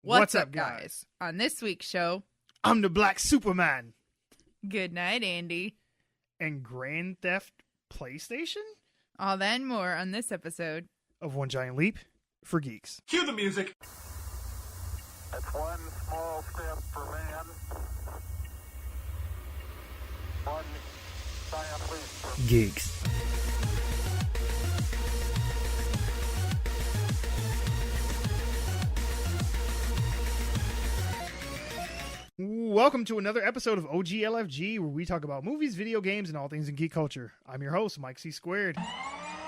What's up, guys? On this week's show, I'm the Black Superman. Good night, Andy. And Grand Theft PlayStation? All that and more on this episode of One Giant Leap for Geeks. Cue the music. That's one small step for man, one giant leap for Geeks. Welcome to another episode of OGLFG, where we talk about movies, video games, and all things in geek culture. I'm your host, Mike C. Squared,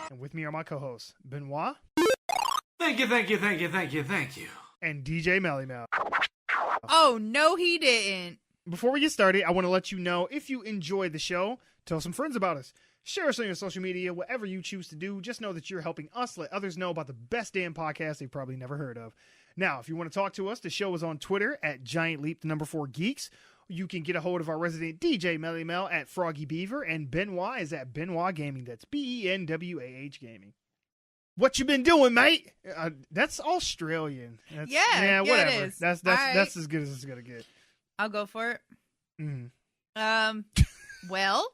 and with me are my co-hosts, Benwah. Thank you. And DJ Melly-Mel. Oh, no, he didn't. Before we get started, I want to let you know, if you enjoyed the show, tell some friends about us. Share us on your social media, whatever you choose to do. Just know that you're helping us let others know about the best damn podcast they've probably never heard of. Now, if you want to talk to us, the show is on Twitter at GiantLeap4Geeks. You can get a hold of our resident DJ Melly-Mel at Froggy Beaver, and Benwah is at Benwah Gaming. That's BENWAH Gaming. What you been doing, mate? That's Australian. Yeah, whatever. it is. That's as good as it's gonna get. I'll go for it. Mm-hmm. Well,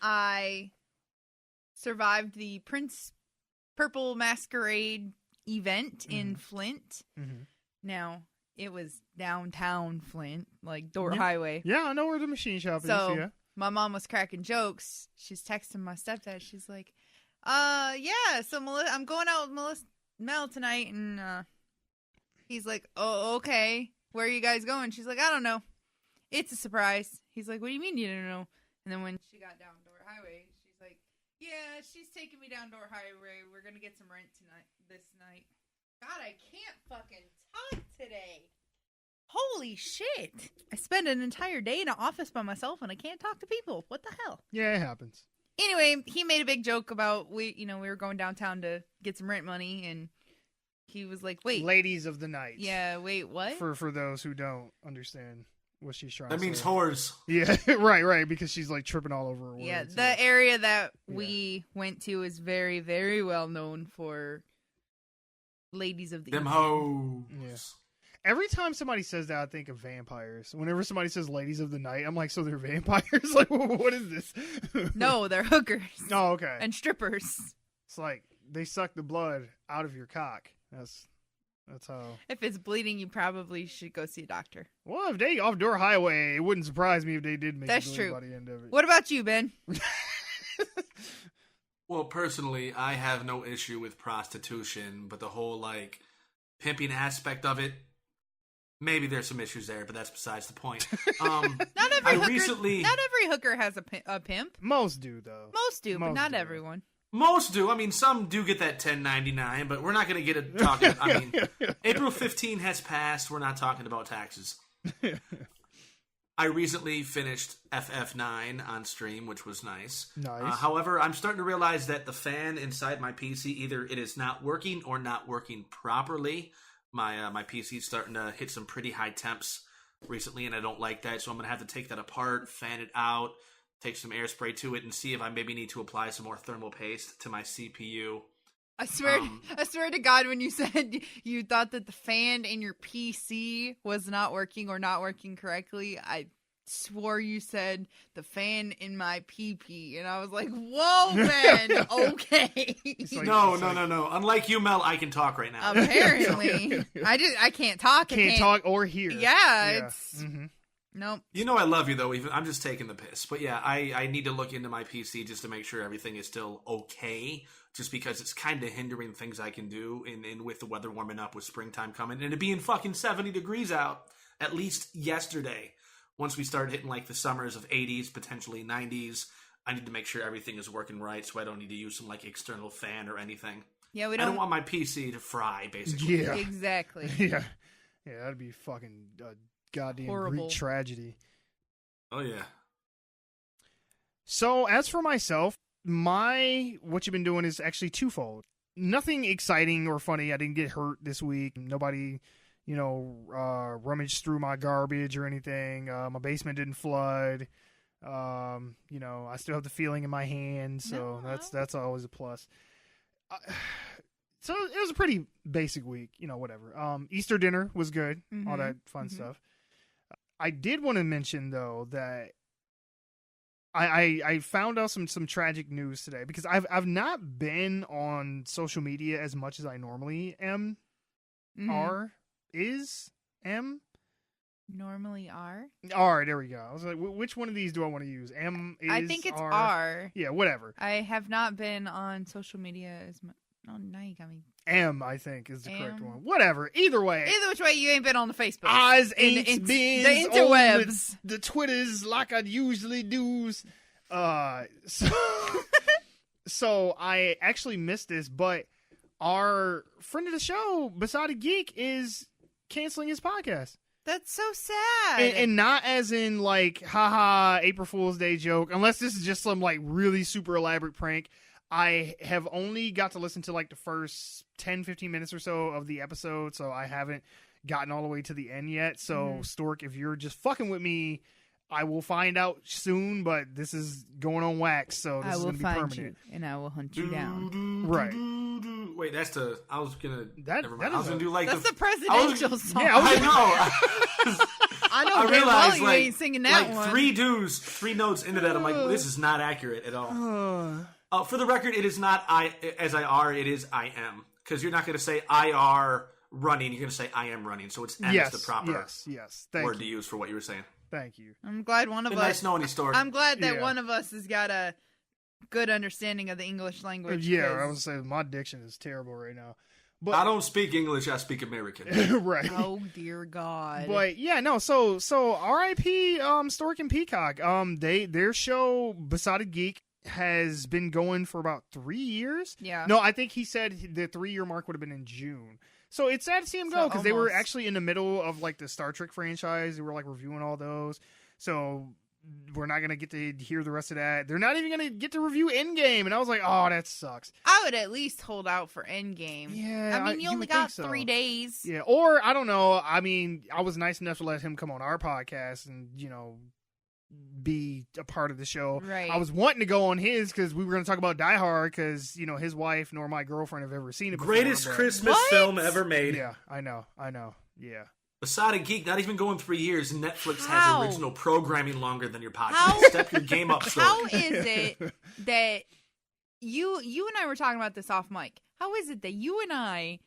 I survived the Prince Purple Masquerade event in Flint. Mm-hmm. Now, it was downtown Flint, like Door Highway. Yeah, I know where the machine shop is. Yeah. My mom was cracking jokes. She's texting my stepdad. She's like, yeah, so I'm going out with Mel tonight. And he's like, oh, okay. Where are you guys going? She's like, I don't know. It's a surprise. He's like, what do you mean you don't know? And then when she got down Door Highway, she's like, yeah, she's taking me down Door Highway. We're going to get some rent this night. God, I can't fucking talk today. Holy shit. I spend an entire day in an office by myself and I can't talk to people. What the hell? Yeah, it happens. Anyway, he made a big joke about we were going downtown to get some rent money, and he was like, wait. Ladies of the night. Yeah, wait, what? For those who don't understand what she's trying to say. That means whores. Yeah, right, because she's like tripping all over her words. Yeah, the area that we went to is very, very well known for ladies of the Them evening. hoes. Yeah. Every time somebody says that, I think of vampires. Whenever somebody says ladies of the night, I'm like, so they're vampires? Like, what is this? No, they're hookers. Oh, okay. And strippers. It's like, they suck the blood out of your cock. That's how. If it's bleeding, you probably should go see a doctor. Well, if they off Door Highway, it wouldn't surprise me if they did make That's it true. by the end of it. What about you, Ben? Well, personally, I have no issue with prostitution, but the whole, like, pimping aspect of it, maybe there's some issues there, but that's besides the point. Not every hooker has a pimp. Most do, though. Most do, but not everyone. Most do. I mean, some do get that $10.99, but we're not going to get it talking. I mean, April 15 has passed. We're not talking about taxes. I recently finished FF9 on stream, which was nice. Nice. However, I'm starting to realize that the fan inside my PC, either it is not working or not working properly. My PC's starting to hit some pretty high temps recently, and I don't like that, so I'm going to have to take that apart, fan it out, take some air spray to it, and see if I maybe need to apply some more thermal paste to my CPU. I swear to God, when you said you thought that the fan in your PC was not working or not working correctly, I swore you said the fan in my PP, and I was like, whoa, man, okay. Like, no. Unlike you, Mel, I can talk right now. Apparently. I can't talk. Can't talk or hear. Yeah. It's... Mm-hmm. Nope. You know I love you, though. I'm just taking the piss. But yeah, I need to look into my PC just to make sure everything is still okay, just because it's kind of hindering things I can do, and with the weather warming up with springtime coming, and it being fucking 70 degrees out, at least yesterday. Once we start hitting like the summers of 80s, potentially 90s, I need to make sure everything is working right, so I don't need to use some like external fan or anything. Yeah, I don't want my PC to fry, basically. Yeah. Exactly. Yeah, that'd be fucking goddamn horrible. Greek tragedy. Oh, yeah. So, as for myself, what you've been doing is actually twofold. Nothing exciting or funny. I didn't get hurt this week. Nobody, rummaged through my garbage or anything. My basement didn't flood. I still have the feeling in my hands, so that's always a plus. so it was a pretty basic week, whatever. Easter dinner was good, all that fun stuff. I did want to mention though that I found out some tragic news today because I've not been on social media as much as I normally am. Normally R. R, there we go. I was like, which one of these do I want to use? M is I think it's R. R. Yeah, whatever. I have not been on social media as much. Oh, now you got me. M, I think, is the correct one. Whatever. Either way. Either which way, you ain't been on the Facebook. Eyes ain't been the interwebs. On the Twitters like I usually do. So I actually missed this, but our friend of the show, Besotted Geek, is canceling his podcast. That's so sad. And not as in like, haha, April Fool's Day joke, unless this is just some like really super elaborate prank. I have only got to listen to like the first 10, 15 minutes or so of the episode, so I haven't gotten all the way to the end yet. So, Stork, if you're just fucking with me, I will find out soon, but this is going on wax, so this is going to be permanent. You, and I will hunt you down. Right. Wait, that's the... I was going to... Never mind. I was going to do like that's the presidential song. Yeah, I know. I know. I realized you ain't singing that one. Three notes into that, I'm like, this is not accurate at all. For the record, it is not I-R, it is I am. Because you're not going to say IR running, you're going to say I am running. So it's M is the proper word to use for what you were saying. Thank you. I'm glad one of us... Nice knowing you, Stork. I'm glad that one of us has got a good understanding of the English language. Yeah, I was saying my diction is terrible right now. But I don't speak English, I speak American. Right. Oh, dear God. But, yeah, no, so R.I.P. Stork and Peacock. Their show, Besotted Geek, has been going for about 3 years. Yeah. No, I think he said the 3-year mark would have been in June. So it's sad to see him go because they were actually in the middle of like the Star Trek franchise. They were like reviewing all those. So we're not going to get to hear the rest of that. They're not even going to get to review Endgame. And I was like, oh, that sucks. I would at least hold out for Endgame. Yeah. I mean, you only got 3 days. Yeah. Or I don't know. I mean, I was nice enough to let him come on our podcast and, be a part of the show. Right. I was wanting to go on his because we were going to talk about Die Hard because, his wife nor my girlfriend have ever seen it before. Greatest Christmas film ever made. Yeah, I know. Yeah. Besotted Geek, not even going 3 years, Netflix has original programming longer than your podcast. Step your game up, Stork. How is it that you and I were talking about this off mic? How is it that you and I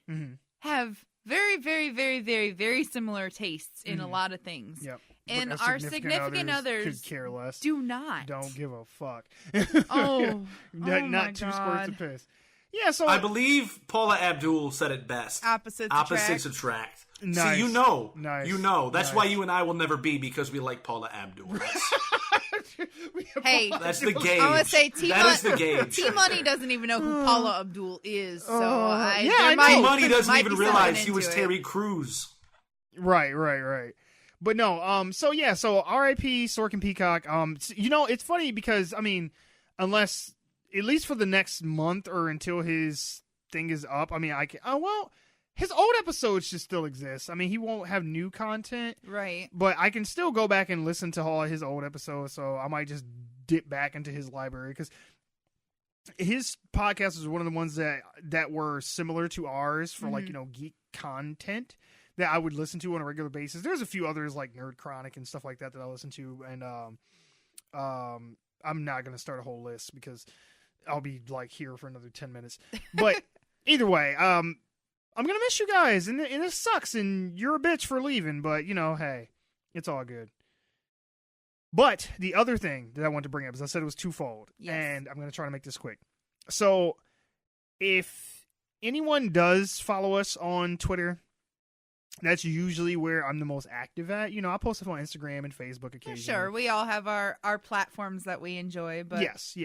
have very, very, very, very, very similar tastes in a lot of things? Yep. And our significant others could care less. Do not. Don't give a fuck. Oh, not my two God. squirts of piss. Yeah, so I believe Paula Abdul said it best. Opposites attract. Nice. See, you know. Nice. You know. That's Nice. why you and I will never be because we like Paula Abdul. Hey, That's the gauge. I want to say That is the gauge. T-Money doesn't even know who Paula Abdul is, so T-Money doesn't even be realize something he was into Terry Crews. Right. But no, so R.I.P. Stork and Peacock. It's funny because, I mean, unless, at least for the next month or until his thing is up, I mean, his old episodes should still exist. I mean, he won't have new content. Right. But I can still go back and listen to all his old episodes, so I might just dip back into his library because his podcast was one of the ones that were similar to ours for like, geek content that I would listen to on a regular basis. There's a few others like Nerd Chronic and stuff like that I listen to, and I'm not going to start a whole list because I'll be like here for another 10 minutes. But either way, I'm going to miss you guys, and it sucks, and you're a bitch for leaving, but, hey, it's all good. But the other thing that I want to bring up, as I said, it was twofold, and I'm going to try to make this quick. So if anyone does follow us on Twitter, that's usually where I'm the most active at. I post stuff on Instagram and Facebook occasionally. Sure, we all have our platforms that we enjoy, but yes.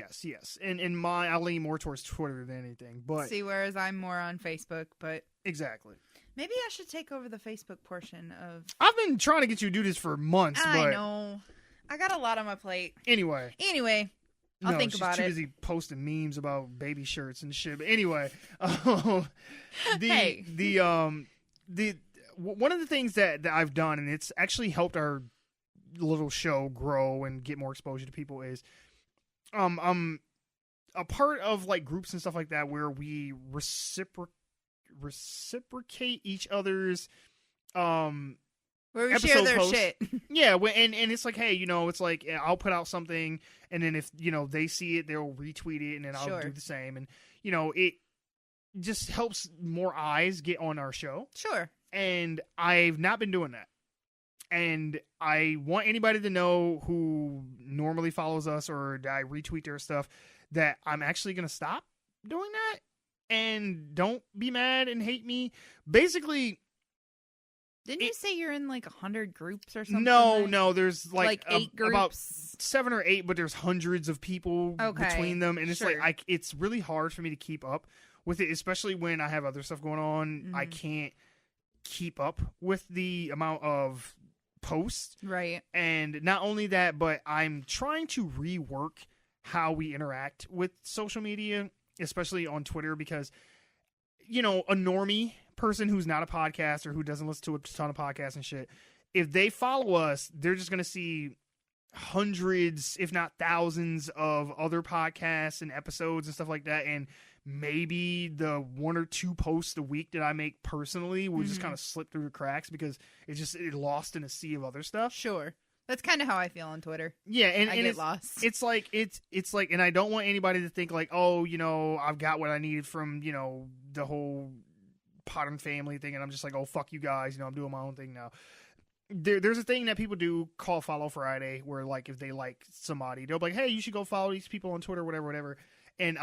And I lean more towards Twitter than anything. But whereas I'm more on Facebook, but exactly. Maybe I should take over the Facebook portion of. I've been trying to get you to do this for months. I know. I got a lot on my plate. Anyway, I'll think about it. She's too busy posting memes about baby shirts and shit. But anyway, one of the things that I've done, and it's actually helped our little show grow and get more exposure to people, is I'm a part of like groups and stuff like that where we reciprocate reciprocate each other's Where we episode share their posts. shit. Yeah, and it's like, hey, it's like I'll put out something, and then if they see it, they'll retweet it, and then I'll Sure. do the same, and it just helps more eyes get on our show. Sure. And I've not been doing that. And I want anybody to know who normally follows us or I retweet their stuff that I'm actually going to stop doing that. And don't be mad and hate me. Basically, Didn't you say you're in like 100 groups or something? no. There's like 8 groups? about 7 or 8, but there's hundreds of people between them. And it's sure. like, it's really hard for me to keep up with it, especially when I have other stuff going on. Mm-hmm. I can't keep up with the amount of posts. Right. And not only that, but I'm trying to rework how we interact with social media, especially on Twitter, because, a normie person who's not a podcaster, who doesn't listen to a ton of podcasts and shit, if they follow us, they're just going to see hundreds, if not thousands, of other podcasts and episodes and stuff like that. And maybe the 1 or 2 posts a week that I make personally will just kind of slip through the cracks because it lost in a sea of other stuff. Sure. That's kind of how I feel on Twitter. Yeah, and I and get it's, lost. It's like and I don't want anybody to think like, oh, I've got what I needed from the whole Modern Family thing, and I'm just like, oh, fuck you guys, I'm doing my own thing now. There's a thing that people do called Follow Friday, where like if they like somebody, they'll be like, hey, you should go follow these people on Twitter, whatever. And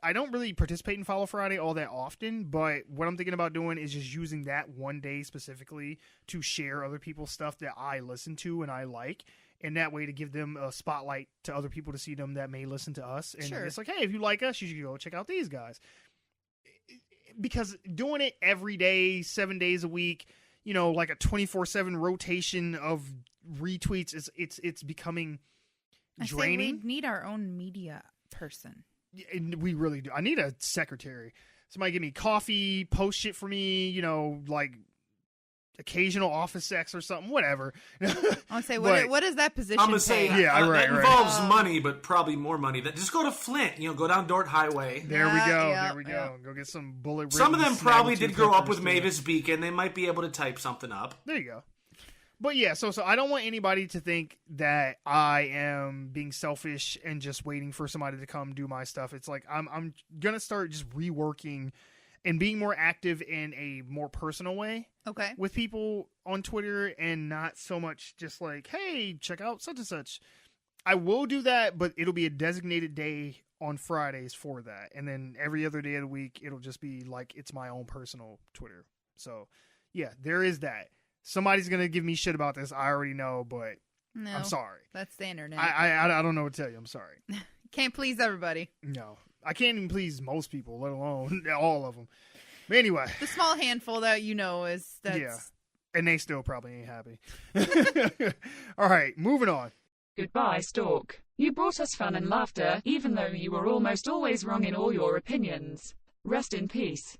I don't really participate in Follow Friday all that often, but what I'm thinking about doing is just using that one day specifically to share other people's stuff that I listen to and I like, and that way to give them a spotlight to other people to see them that may listen to us. And it's like, hey, if you like us, you should go check out these guys. Because doing it every day, 7 days a week, like a 24/7 rotation of retweets, it's becoming draining. I say we need our own media person. We really do. I need a secretary. Somebody give me coffee, post shit for me, like occasional office sex or something, whatever. I'll say, what is that position? I'm gonna say, pay? that involves money, but probably more money. Just go to Flint, go down Dort Highway. There we go. Yeah, there we go. Go get some bullet. Some of them probably did grow up with Mavis. Mavis Beacon. They might be able to type something up. There you go. But yeah, so I don't want anybody to think that I am being selfish and just waiting for somebody to come do my stuff. It's like I'm gonna start just reworking and being more active in a more personal way. Okay. With people on Twitter, and not so much just like, hey, check out such and such. I will do that, but it'll be a designated day on Fridays for that. And then every other day of the week, it'll just be like it's my own personal Twitter. So yeah, there is that. Somebody's going to give me shit about this. I already know, but No, I'm sorry. That's the internet. I don't know what to tell you. I'm sorry. Can't please everybody. No. I can't even please most people, let alone all of them. But anyway. The small handful that that's... Yeah. And they still probably ain't happy. All right, moving on. Goodbye, Stork. You brought us fun and laughter, even though you were almost always wrong in all your opinions. Rest in peace.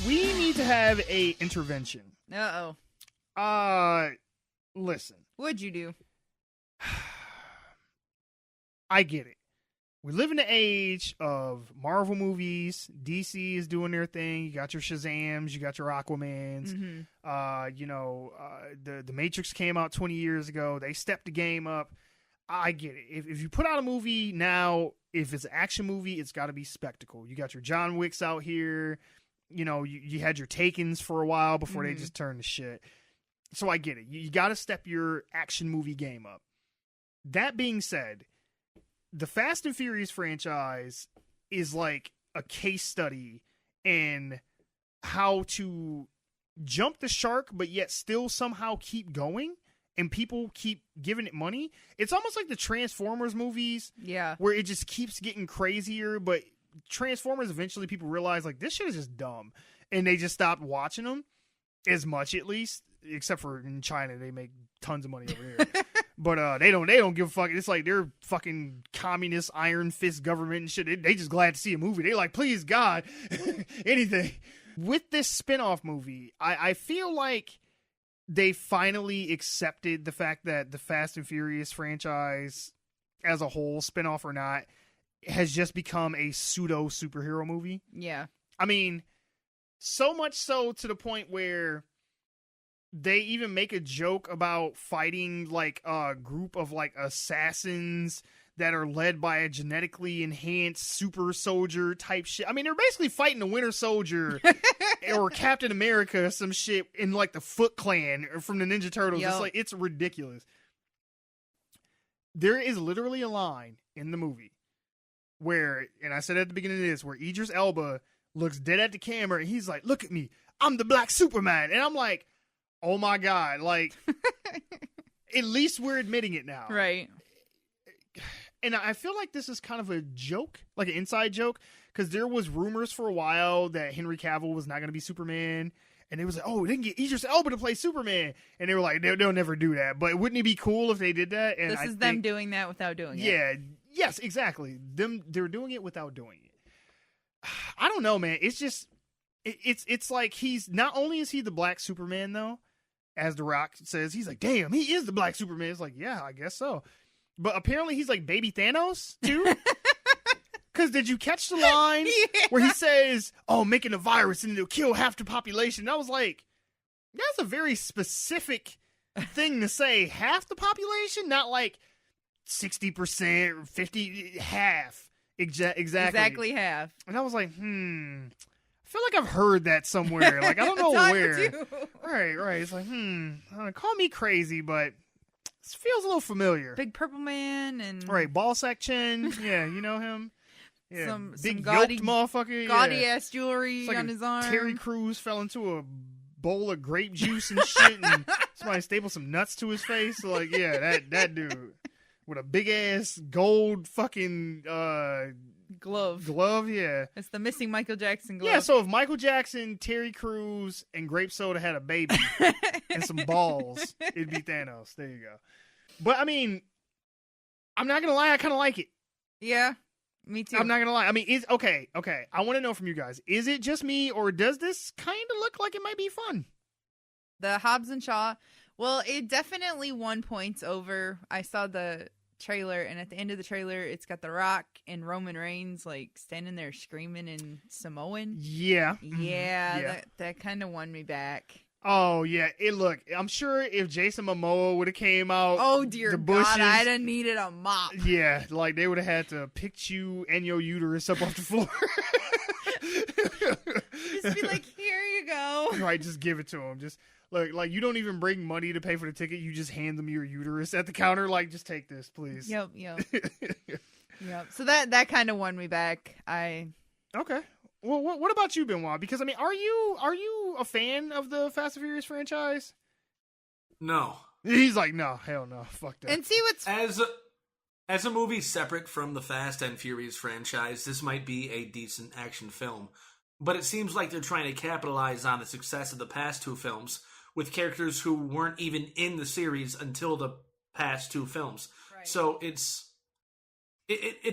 We need to have a intervention. Uh-oh. Listen. What'd you do? I get it. We live in the age of Marvel movies. DC is doing their thing. You got your Shazams, you got your Aquamans. Mm-hmm. The Matrix came out 20 years ago. They stepped the game up. I get it. If you put out a movie now, if it's an action movie, it's got to be spectacle. You got your John Wicks out here. You had your Takens for a while before they just turned to shit. So I get it. You got to step your action movie game up. That being said, the Fast and Furious franchise is like a case study in how to jump the shark, but yet still somehow keep going, and people keep giving it money. It's almost like the Transformers movies, where it just keeps getting crazier, but Transformers, eventually people realize like this shit is just dumb, and they just stopped watching them as much, at least, except for in China. They make tons of money over here. But they don't give a fuck. It's like they're fucking communist iron fist government and shit. They just glad to see a movie. They like, please God, anything. With this spin-off movie, I feel like they finally accepted the fact that the Fast and Furious franchise as a whole, spin-off or not, has just become a pseudo superhero movie. Yeah. I mean, so much so to the point where they even make a joke about fighting like a group of like assassins that are led by a genetically enhanced super soldier type shit. I mean, they're basically fighting the Winter Soldier or Captain America or some shit in like the Foot Clan or from the Ninja Turtles. Yep. It's like, it's ridiculous. There is literally a line in the movie where, and I said at the beginning of this, where Idris Elba looks dead at the camera and he's like, look at me, I'm the Black Superman. And I'm like, oh my God, like, at least we're admitting it now. Right. And I feel like this is kind of a joke, like an inside joke, because there was rumors for a while that Henry Cavill was not going to be Superman. And it was like, oh, they can get Idris Elba to play Superman. And they were like, they'll never do that. But wouldn't it be cool if they did that? And This is them doing that without doing it. Yeah. Yes, exactly. They're doing it without doing it. I don't know, man. It's just, it's like he's, not only is he the Black Superman, though, as The Rock says, he's like, damn, he is the Black Superman. It's like, yeah, I guess so. But apparently he's like baby Thanos, too. Because did you catch the line where he says, oh, making a virus and it'll kill half the population? And I was like, that's a very specific thing to say. Half the population? Not like 60% or 50, half. Exactly. Exactly half. And I was like, I feel like I've heard that somewhere. Like, I don't know where. Right. It's like, call me crazy, but this feels a little familiar. Big Purple Man and... Right, Ballsack Chen. Yeah, you know him. Yeah, some big gaudy, yoked motherfucker. Gaudy ass jewelry like on his arm. Terry Crews fell into a bowl of grape juice and shit, and somebody stapled some nuts to his face. So like, yeah, that dude with a big ass gold fucking glove. Yeah, it's the missing Michael Jackson glove. Yeah, so if Michael Jackson, Terry Crews, and Grape Soda had a baby and some balls, it'd be Thanos. There you go. But I mean, I'm not gonna lie, I kind of like it. Yeah. Me too. I'm not gonna lie. I mean, okay. I want to know from you guys: is it just me, or does this kind of look like it might be fun? The Hobbs and Shaw. Well, it definitely won points over. I saw the trailer, and at the end of the trailer, it's got The Rock and Roman Reigns like standing there screaming in Samoan. Yeah. Yeah. That kind of won me back. Oh yeah, look. I'm sure if Jason Momoa would have came out, oh dear the bushes, God, I'd have needed a mop. Yeah, like they would have had to pick you and your uterus up off the floor. Just be like, here you go. Right, just give it to him. Just like you don't even bring money to pay for the ticket. You just hand them your uterus at the counter. Like, just take this, please. Yep. So that kind of won me back. Okay. Well, what about you, Benwah? Because I mean, are you a fan of the Fast and Furious franchise? No. He's like, no, hell no, fuck that. And see what's as a movie separate from the Fast and Furious franchise, this might be a decent action film. But it seems like they're trying to capitalize on the success of the past two films with characters who weren't even in the series until the past two films. Right. So it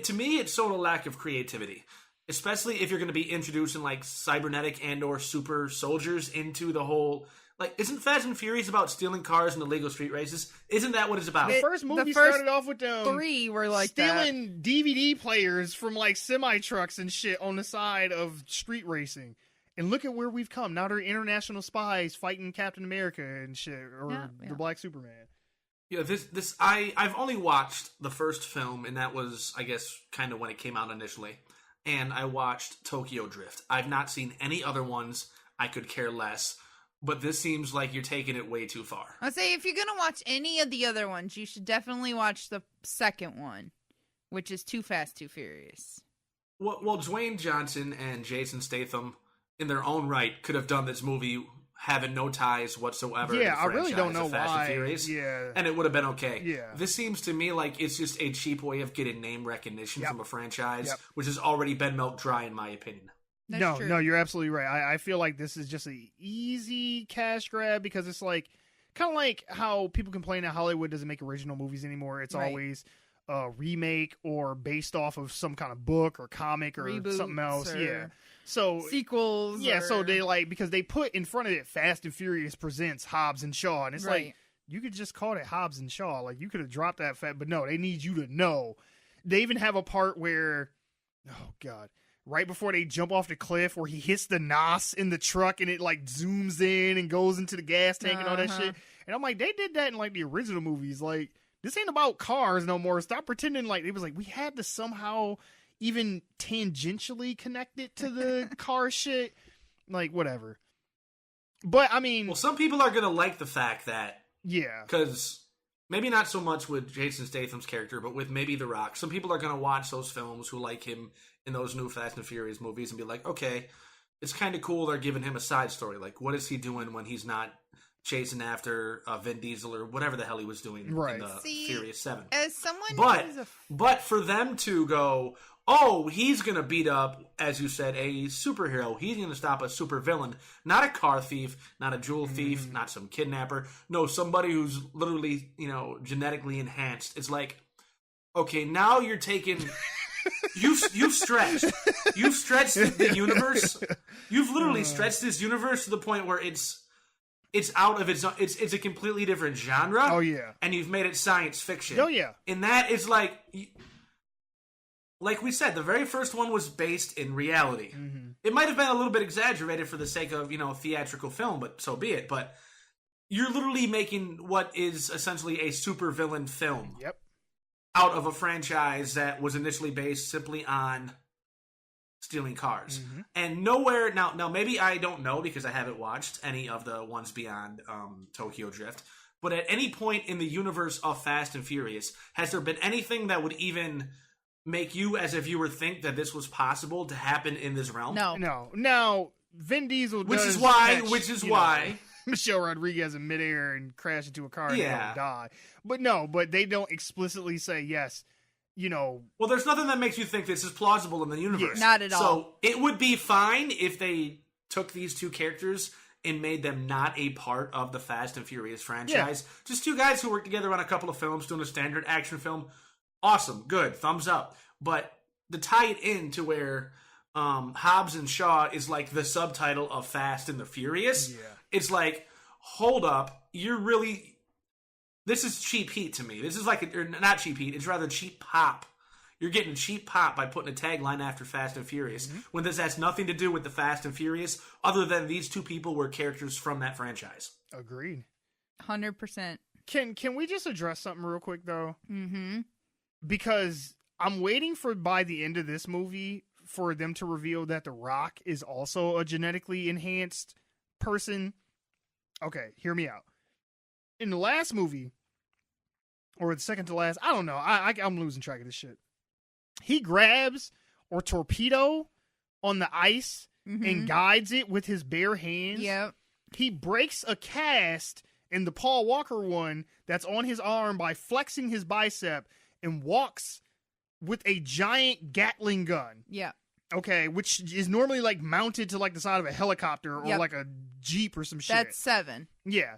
to me, it's sort of a lack of creativity. Especially if you're going to be introducing like cybernetic and or super soldiers into the whole, like, isn't Fast and Furious about stealing cars and illegal street races? Isn't that what it's about? The first movie started off with them 3 were like stealing DVD players from like semi trucks and shit on the side of street racing. And look at where we've come. Now they're international spies fighting Captain America and shit, or the Black Superman. Yeah, I've only watched the first film, and that was, I guess, kind of when it came out initially. And I watched Tokyo Drift. I've not seen any other ones. I could care less. But this seems like you're taking it way too far. I'd say if you're going to watch any of the other ones, you should definitely watch the second one, which is Too Fast, Too Furious. Well, Dwayne Johnson and Jason Statham, in their own right, could have done this movie having no ties whatsoever. Yeah, to the I really don't know Fast why. And Furious, yeah, and it would have been okay. Yeah, this seems to me like it's just a cheap way of getting name recognition from a franchise, which has already been milked dry, in my opinion. No, you're absolutely right. I feel like this is just an easy cash grab because it's like, kind of like how people complain that Hollywood doesn't make original movies anymore. It's Right. always a remake or based off of some kind of book or comic or Reboots something else. or Yeah. So sequels. yeah, so or- they like, because they put in front of it Fast and Furious presents Hobbs and Shaw, and it's Right. like, you could just call it Hobbs and Shaw. Like, you could have dropped that fact, but no, they need you to know. They even have a part where, oh god, right before they jump off the cliff, where he hits the NOS in the truck and it like zooms in and goes into the gas tank and all that Uh-huh. shit. And I'm like, they did that in like the original movies. Like, this ain't about cars no more. Stop pretending like it was like we had to somehow even tangentially connect it to the car shit. Like, whatever. But I mean, Well, some people are gonna like the fact that, yeah. because maybe not so much with Jason Statham's character, but with maybe The Rock, some people are gonna watch those films who like him in those new Fast and Furious movies and be like, okay, it's kind of cool they're giving him a side story. Like, what is he doing when he's not chasing after Vin Diesel or whatever the hell he was doing Right. in the See, Furious 7? As someone But who's a but for them to go, oh, he's gonna beat up, as you said, a superhero. He's gonna stop a supervillain, not a car thief, not a jewel thief, not some kidnapper. No, somebody who's literally, genetically enhanced. It's like, okay, now you're taking. You've stretched the universe. You've literally stretched this universe to the point where it's out of its own. It's a completely different genre. Oh yeah. And you've made it science fiction. Oh yeah. And that is like we said, the very first one was based in reality. Mm-hmm. It might have been a little bit exaggerated for the sake of, theatrical film, but so be it. But you're literally making what is essentially a supervillain film Yep. out of a franchise that was initially based simply on stealing cars. Mm-hmm. And nowhere now maybe I don't know because I haven't watched any of the ones beyond Tokyo Drift, but at any point in the universe of Fast and Furious, has there been anything that would even make you as a viewer think that this was possible to happen in this realm? no. No. Now, Vin Diesel Which does is why catch, Michelle Rodriguez in midair and crash into a car and Yeah. they don't die. But they don't explicitly say yes. Well, there's nothing that makes you think this is plausible in the universe. Not at all. So it would be fine if they took these two characters and made them not a part of the Fast and Furious franchise. Just two guys who work together on a couple of films doing a standard action film. Awesome. Good. Thumbs up. But to tie it in to where Hobbs and Shaw is like the subtitle of Fast and the Furious, it's like, hold up. You're really... This is cheap heat to me. This is like, or not cheap heat, it's rather cheap pop. You're getting cheap pop by putting a tagline after Fast and Furious, when this has nothing to do with the Fast and Furious, other than these two people were characters from that franchise. Agreed. 100%. Can we just address something real quick though? Mm-hmm. Because I'm waiting for by the end of this movie for them to reveal that The Rock is also a genetically enhanced person. Okay, hear me out. In the last movie, or the second to last, I don't know. I'm losing track of this shit. He grabs or torpedo on the ice and guides it with his bare hands. Yep. He breaks a cast in the Paul Walker one that's on his arm by flexing his bicep and walks with a giant Gatling gun. Yeah. Okay, which is normally like mounted to like the side of a helicopter or like a Jeep or some shit. That's 7. Yeah.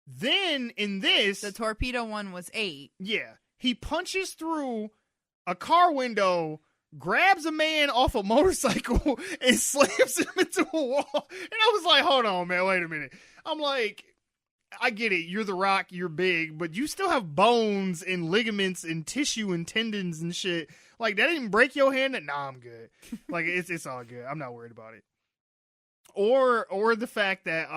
Then in this, The torpedo one was 8. yeah, he punches through a car window, grabs a man off a motorcycle, and slams him into a wall. And I was like, hold on, man, wait a minute. I'm like, I get it. You're The Rock, you're big, but you still have bones and ligaments and tissue and tendons and shit. Like, that didn't break your hand? Nah, I'm good. Like, it's all good. I'm not worried about it. Or the fact that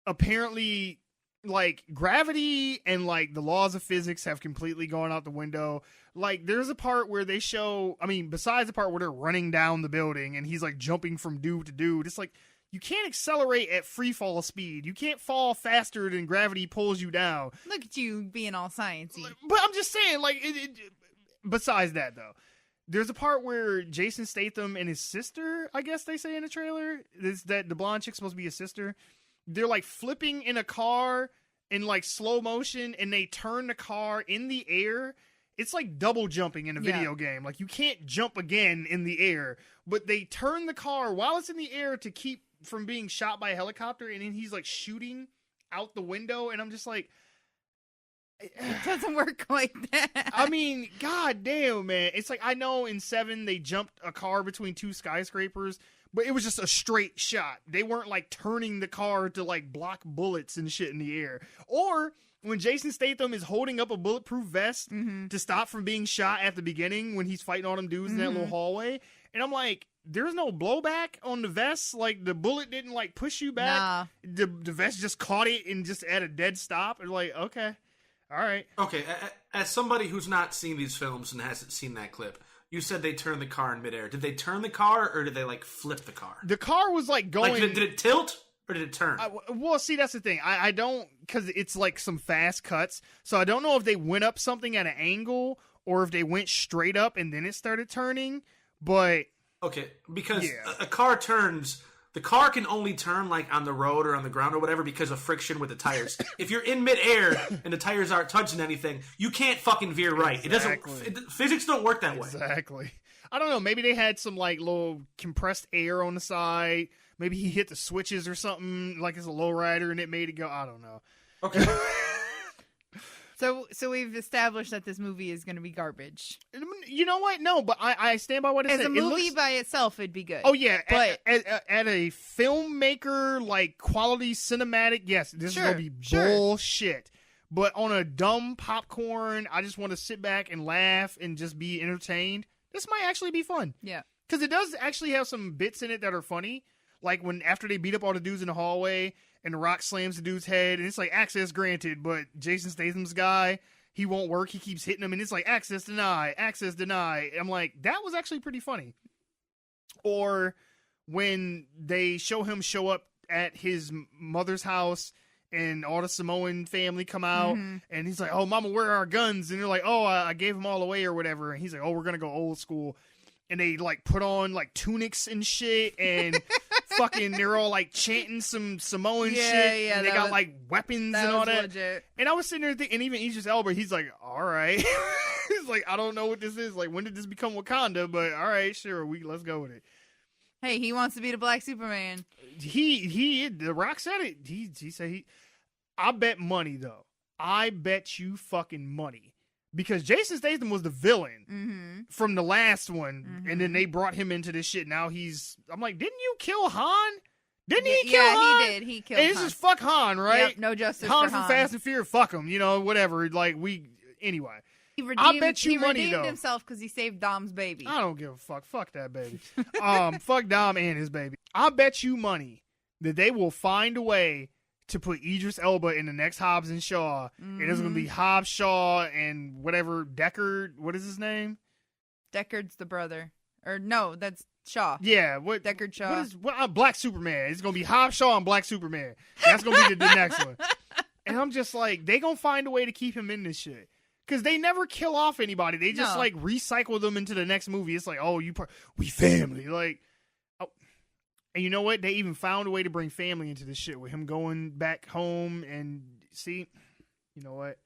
apparently, like, gravity and like the laws of physics have completely gone out the window. Like, there's a part where they show, besides the part where they're running down the building and he's like jumping from dude to dude, it's like, you can't accelerate at free fall speed. You can't fall faster than gravity pulls you down. Look at you being all sciencey. But I'm just saying, like, besides that, though, there's a part where Jason Statham and his sister, I guess they say in the trailer, is that the blonde chick's supposed to be his sister. They're, like, flipping in a car in, like, slow motion, and they turn the car in the air. It's like double jumping in a video game. Like, you can't jump again in the air. But they turn the car while it's in the air to keep from being shot by a helicopter, and then he's, like, shooting out the window, and I'm just like, It doesn't work like that. I mean, god damn, man. It's like, I know in 7 they jumped a car between 2 skyscrapers, but it was just a straight shot. They weren't like turning the car to like block bullets and shit in the air. Or when Jason Statham is holding up a bulletproof vest to stop from being shot at the beginning when he's fighting all them dudes in that little hallway. And I'm like, there's no blowback on the vest. Like, the bullet didn't like push you back. Nah. The vest just caught it and just at a dead stop. And like, okay. All right. Okay, as somebody who's not seen these films and hasn't seen that clip, you said they turned the car in midair. Did they turn the car, or did they, like, flip the car? The car was, like, going... Like, did it tilt, or did it turn? Well, see, that's the thing. I don't... Because it's, like, some fast cuts. So I don't know if they went up something at an angle, or if they went straight up and then it started turning. But... Okay, because a car turns... The car can only turn, like, on the road or on the ground or whatever because of friction with the tires. If you're in midair and the tires aren't touching anything, you can't fucking veer right. Exactly. It doesn't... Physics don't work that way. Exactly. I don't know. Maybe they had some, like, little compressed air on the side. Maybe he hit the switches or something, like it's a lowrider, and it made it go. I don't know. Okay. So we've established that this movie is going to be garbage. You know what? No, but I stand by what I said. As a movie by itself, it'd be good. Oh, yeah. But at a filmmaker, like, quality cinematic, yes, this is going to be bullshit. But on a dumb popcorn, I just want to sit back and laugh and just be entertained. This might actually be fun. Yeah. Because it does actually have some bits in it that are funny. Like, when after they beat up all the dudes in the hallway... and the rock slams the dude's head, and it's like, access granted, but Jason Statham's guy, he won't work, he keeps hitting him, and it's like, access denied, access denied. I'm like, that was actually pretty funny. Or when they show him show up at his mother's house, and all the Samoan family come out, and he's like, oh, mama, where are our guns? And they're like, oh, I gave them all away or whatever, and he's like, oh, we're gonna go old school. And they, like, put on, like, tunics and shit, and fucking, they're all, like, chanting some Samoan shit. Yeah, and they got, like, weapons and all that. Legit. And I was sitting there thinking, and even Idris Elba, he's like, all right. He's like, I don't know what this is. Like, when did this become Wakanda? But, all right, sure, let's go with it. Hey, he wants to be the Black Superman. The Rock said it. He said I bet money, though. I bet you fucking money. Because Jason Statham was the villain from the last one, and then they brought him into this shit. Now I'm like, didn't you kill Han? Didn't he kill Han? Yeah, he did. He killed Han. Han. This is fuck Han, right? Yep, no justice Han for Han. from Fast and Furious, fuck him. You know, whatever. Like, anyway. I bet you money, though. He redeemed himself because he saved Dom's baby. I don't give a fuck. Fuck that baby. Fuck Dom and his baby. I bet you money that they will find a way to put Idris Elba in the next Hobbs and Shaw, and it's going to be Hobbs, Shaw, and whatever, Deckard, what is his name? Deckard's the brother. Or no, that's Shaw. Yeah. Deckard Shaw. Black Superman. It's going to be Hobbs, Shaw, and Black Superman. That's going to be the next one. And I'm just like, they going to find a way to keep him in this shit. Because they never kill off anybody. They just, like, recycle them into the next movie. It's like, oh, we family. Like, and you know what? They even found a way to bring family into this shit with him going back home and see, you know what?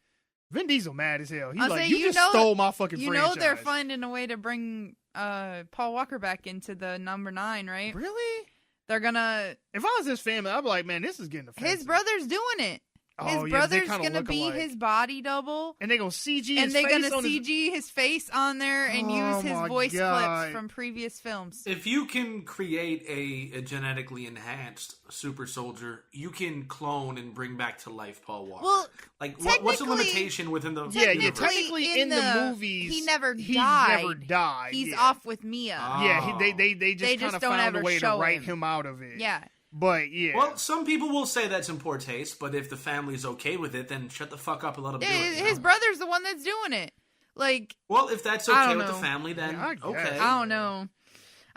Vin Diesel mad as hell. He's like, you just stole my fucking franchise. You know they're finding a way to bring Paul Walker back into the number 9, right? Really? They're gonna... If I was his family, I'd be like, man, this is getting offensive. His brother's doing it. His brother's gonna be his body double, and they're gonna CG his face, and they're gonna CG his face on there and use his voice clips from previous films. If you can create a genetically enhanced super soldier, you can clone and bring back to life Paul Walker. Well, like what's the limitation within the universe? Technically in the movies, he never died. He's off with Mia. Yeah, they just kind of found a way to write him out of it. Yeah. But, yeah. Well, some people will say that's in poor taste, but if the family's okay with it, then shut the fuck up and let them do it. His brother's the one that's doing it. Like, well, if that's okay with the family, then okay. I don't know.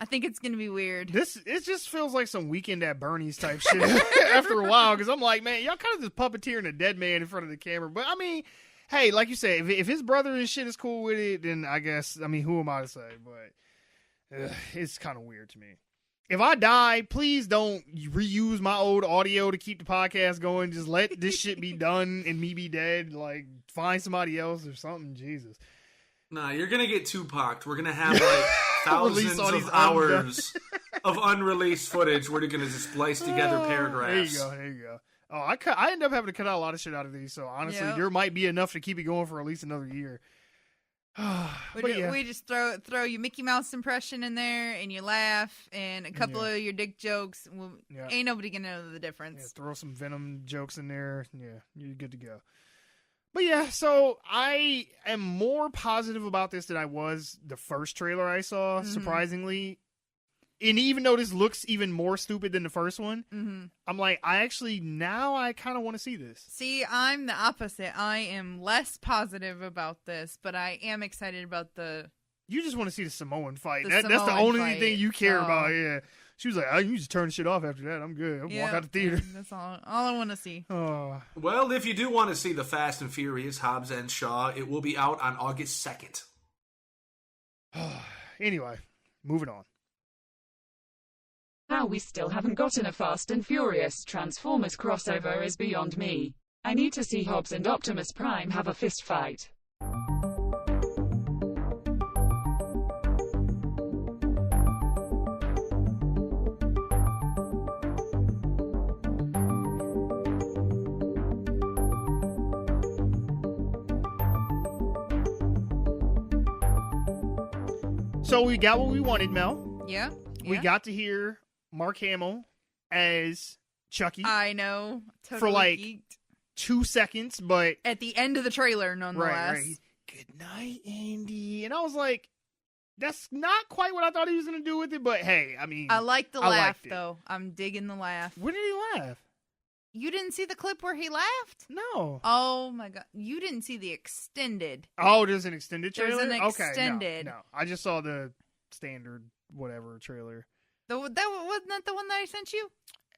I think it's going to be weird. It just feels like some Weekend at Bernie's type shit after a while, because I'm like, man, y'all kind of just puppeteering a dead man in front of the camera. But, I mean, hey, like you said, if his brother and shit is cool with it, then I guess, I mean, who am I to say? But it's kind of weird to me. If I die, please don't reuse my old audio to keep the podcast going. Just let this shit be done and me be dead. Like, find somebody else or something. Jesus. Nah, you're going to get Tupac'd. We're going to have, like, thousands of hours of unreleased footage where you're going to just splice together paragraphs. There you go. Oh, I end up having to cut out a lot of shit out of these. So honestly, there might be enough to keep it going for at least another year. We just throw your Mickey Mouse impression in there, and you laugh, and a couple of your dick jokes. Well, ain't nobody gonna know the difference. Yeah, throw some Venom jokes in there. Yeah, you're good to go. But yeah, so I am more positive about this than I was the first trailer I saw, surprisingly. And even though this looks even more stupid than the first one, I'm like, I kind of want to see this. See, I'm the opposite. I am less positive about this, but I am excited about the... You just want to see the Samoan fight. That's the only thing you care about, yeah. She was like, you just turn shit off after that. I'm good. I'll walk out the theater. That's all I want to see. Oh. Well, if you do want to see the Fast and Furious, Hobbs and Shaw, it will be out on August 2nd. Anyway, moving on. How we still haven't gotten a Fast and Furious Transformers crossover is beyond me. I need to see Hobbs and Optimus Prime have a fist fight. So we got what we wanted, Mel. Yeah. We got to hear Mark Hamill as Chucky. I know. Totally for like geeked. 2 seconds, but at the end of the trailer, nonetheless. Right. Good night, Andy. And I was like, that's not quite what I thought he was going to do with it, but hey, I mean, I like the laugh, though. I'm digging the laugh. When did he laugh? You didn't see the clip where he laughed? No. Oh my god. You didn't see the extended. Oh, there's an extended trailer? There's an extended. Okay, no. I just saw the standard whatever trailer. That wasn't that the one that I sent you?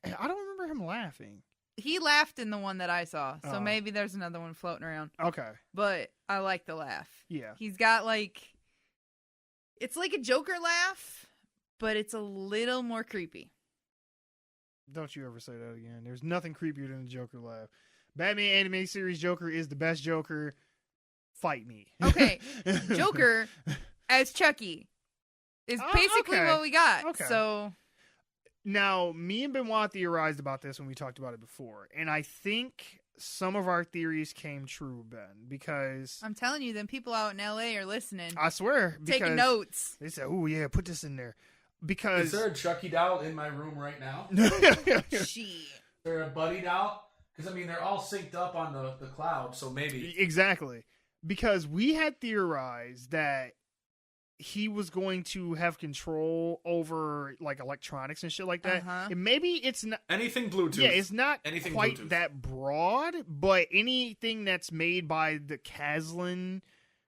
I don't remember him laughing. He laughed in the one that I saw, so maybe there's another one floating around. Okay. But I like the laugh. Yeah. He's got it's like a Joker laugh, but it's a little more creepy. Don't you ever say that again. There's nothing creepier than the Joker laugh. Batman anime series Joker is the best Joker. Fight me. Okay. Joker as Chucky is basically what we got. Okay. So now, me and Benwah theorized about this when we talked about it before, and I think some of our theories came true, Ben, because I'm telling you, them people out in LA are listening. I swear, taking notes. They said, "Oh yeah, put this in there." Because is there a Chucky doll in my room right now? Shit. Is there a Buddy doll? Because I mean, they're all synced up on the cloud, so maybe exactly. Because we had theorized that he was going to have control over like electronics and shit like that. And maybe it's not anything Bluetooth. Yeah, it's not anything quite Bluetooth. That broad, but anything that's made by the Kaslan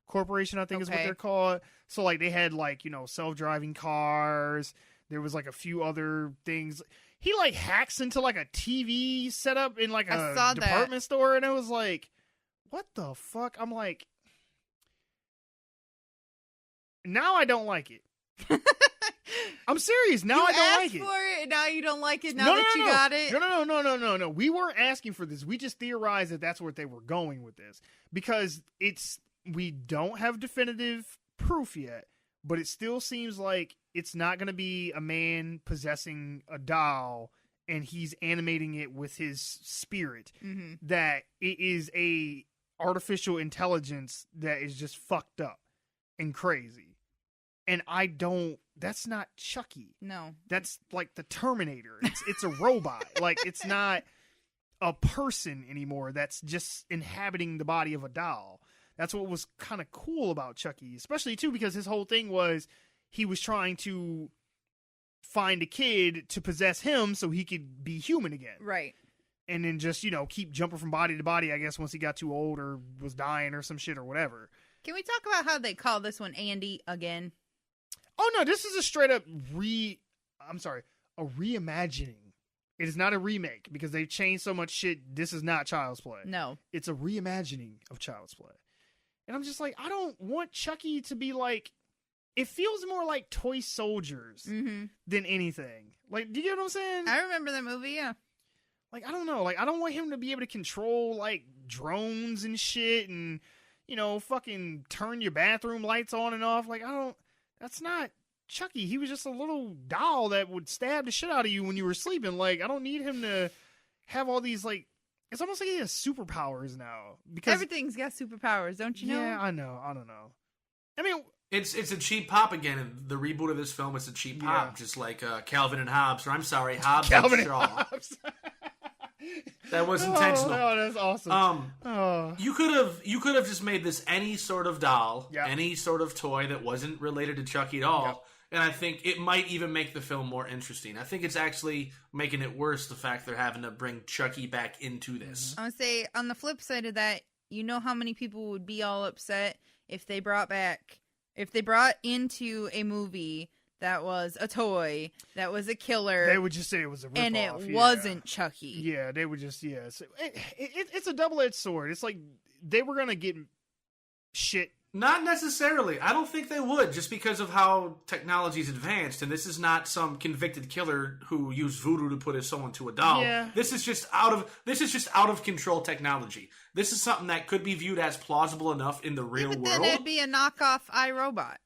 Corporation, I think is what they're called. So like they had like, self-driving cars. There was like a few other things. He like hacks into like a TV setup in like a department store, and it was like, what the fuck? I'm like, now I don't like it. I'm serious. Now I don't like it. You asked for it, and now you don't like it. Now that you got it. No. We weren't asking for this. We just theorized that that's where they were going with this because we don't have definitive proof yet, but it still seems like it's not going to be a man possessing a doll and he's animating it with his spirit. That it is a artificial intelligence that is just fucked up and crazy. And that's not Chucky. No. That's like the Terminator. It's a robot. Like it's not a person anymore that's just inhabiting the body of a doll. That's what was kind of cool about Chucky, especially too because his whole thing was he was trying to find a kid to possess him so he could be human again. Right. And then just, keep jumping from body to body, I guess, once he got too old or was dying or some shit or whatever. Can we talk about how they call this one Andy again? Oh, no, this is a straight up a reimagining. It is not a remake because they've changed so much shit. This is not Child's Play. No. It's a reimagining of Child's Play. And I'm just like, I don't want Chucky to be like, it feels more like Toy Soldiers than anything. Like, do you get what I'm saying? I remember that movie, yeah. Like, I don't know. Like, I don't want him to be able to control, like, drones and shit and, fucking turn your bathroom lights on and off. Like, that's not Chucky. He was just a little doll that would stab the shit out of you when you were sleeping. Like, I don't need him to have all these, like, it's almost like he has superpowers now. Because Everything's got superpowers, don't you know? Yeah, I know. I don't know. I mean, It's a cheap pop again. And the reboot of this film is a cheap pop, just like Calvin and Hobbes. Or I'm sorry, Hobbs Calvin and and Shaw. Hobbs. That was intentional. Oh, that's awesome. You could have just made this any sort of doll, Yeah. any sort of toy that wasn't related to Chucky at all. Yep. And I think it might even make the film more interesting. I think it's actually making it worse, the fact they're having to bring Chucky back into this. I would say on the flip side of that, you know how many people would be all upset if they brought into a movie that was a toy, that was a killer. They would just say it was a ripoff. and it wasn't Chucky. Yeah, they would just, yeah. So it's a double-edged sword. It's like they were going to get shit. Not necessarily. I don't think they would, just because of how technology's advanced. And this is not some convicted killer who used voodoo to put his soul into a doll. Yeah. This is just out of control technology. This is something that could be viewed as plausible enough in the real But world. then it'd be a knockoff iRobot.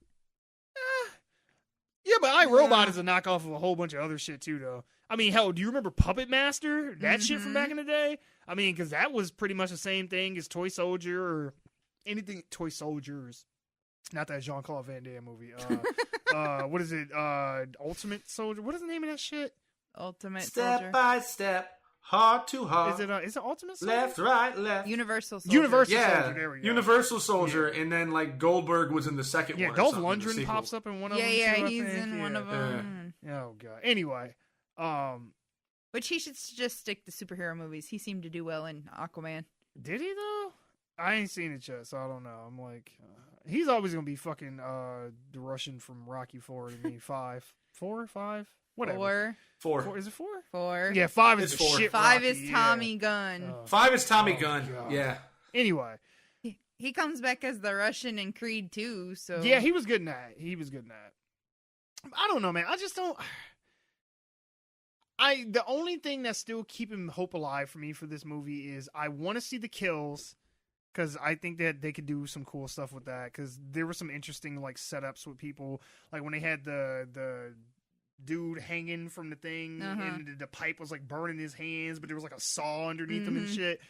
Yeah, but iRobot is a knockoff of a whole bunch of other shit, too, though. I mean, hell, do you remember Puppet Master? That shit from back in the day? I mean, because that was pretty much the same thing as Toy Soldier or anything. Toy Soldiers. Not that Jean-Claude Van Damme movie. What is it? Ultimate Soldier? What is the name of that shit? Ultimate Step Soldier. by step, heart to heart. Is it Ultimate Soldier? Left, right, left. Universal Soldier. Universal Yeah, Soldier. There we go. Universal Soldier, and then like Goldberg was in the second Yeah, one. or Dolph something, the Lundgren sequel. pops up in one of Yeah, them. yeah, too, I he's think. in one of them. Oh god. Anyway, Which he should just stick to superhero movies. He seemed to do well in Aquaman. did he though? I ain't seen it yet, so I don't know. I'm like, he's always gonna be fucking the Russian from Rocky 4 to me. 5, 4, 5, whatever. Four. Is it 4? Four. Yeah, 5 is It's the 4. shit. 5 Rocky, is Tommy Gunn. Yeah. 5 is Tommy Oh, Gunn. God. Yeah. Anyway, He comes back as the Russian in Creed 2, so... yeah, he was good in that. I don't know, man. I just don't. The only thing that's still keeping hope alive for me for this movie is I want to see the kills. Because I think that they could do some cool stuff with that. Because there were some interesting like setups with people, like when they had the dude hanging from the thing, and the pipe was like burning his hands, but there was like a saw underneath him and shit.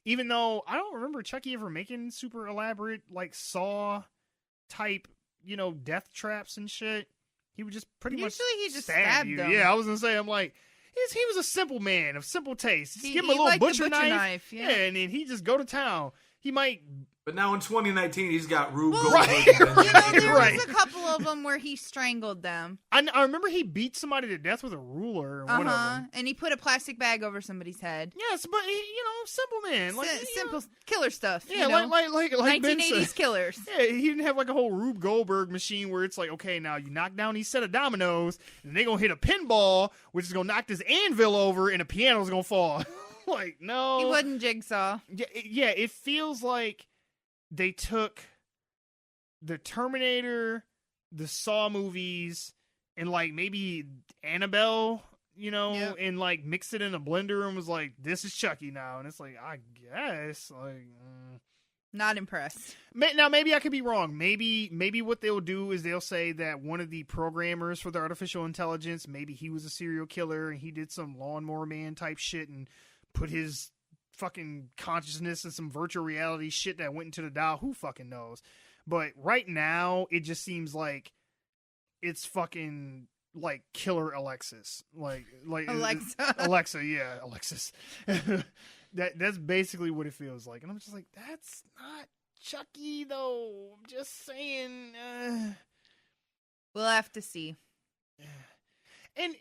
Even though I don't remember Chucky ever making super elaborate like saw type, death traps and shit. He would just pretty much Usually he just stab stabbed you. them. Yeah, I was gonna say, I'm like. He was a simple man of simple taste. Just He- give him a he little liked the butcher butcher knife. knife, yeah. And then he just go to town. He might. But now in 2019, he's got Rube Well, Goldberg. right, and Benwah. There Right. was a couple of them where he strangled them. I remember he beat somebody to death with a ruler. One of them. And he put a plastic bag over somebody's head. Yes, but simple man, like Simple killer stuff. Yeah, like Ben 1980s said. killers. Yeah, he didn't have like a whole Rube Goldberg machine where it's like, okay, now you knock down these set of dominoes, and they gonna hit a pinball, which is gonna knock this anvil over, and the piano's gonna fall. Like, no, He wasn't Jigsaw. Yeah, it feels like they took the Terminator, the Saw movies, and like maybe Annabelle, Yep. and like mixed it in a blender and was like, this is Chucky now. And it's like, I guess, like... Not impressed. Now, maybe I could be wrong. Maybe what they'll do is they'll say that one of the programmers for the artificial intelligence, maybe he was a serial killer and he did some Lawnmower Man type shit and put his fucking consciousness and some virtual reality shit that went into the doll. Who fucking knows? But right now, it just seems like it's fucking like Killer Alexis, like Alexa. Alexa, yeah, Alexis. That's basically what it feels like, and I'm just like, that's not Chucky though. I'm just saying. We'll have to see. And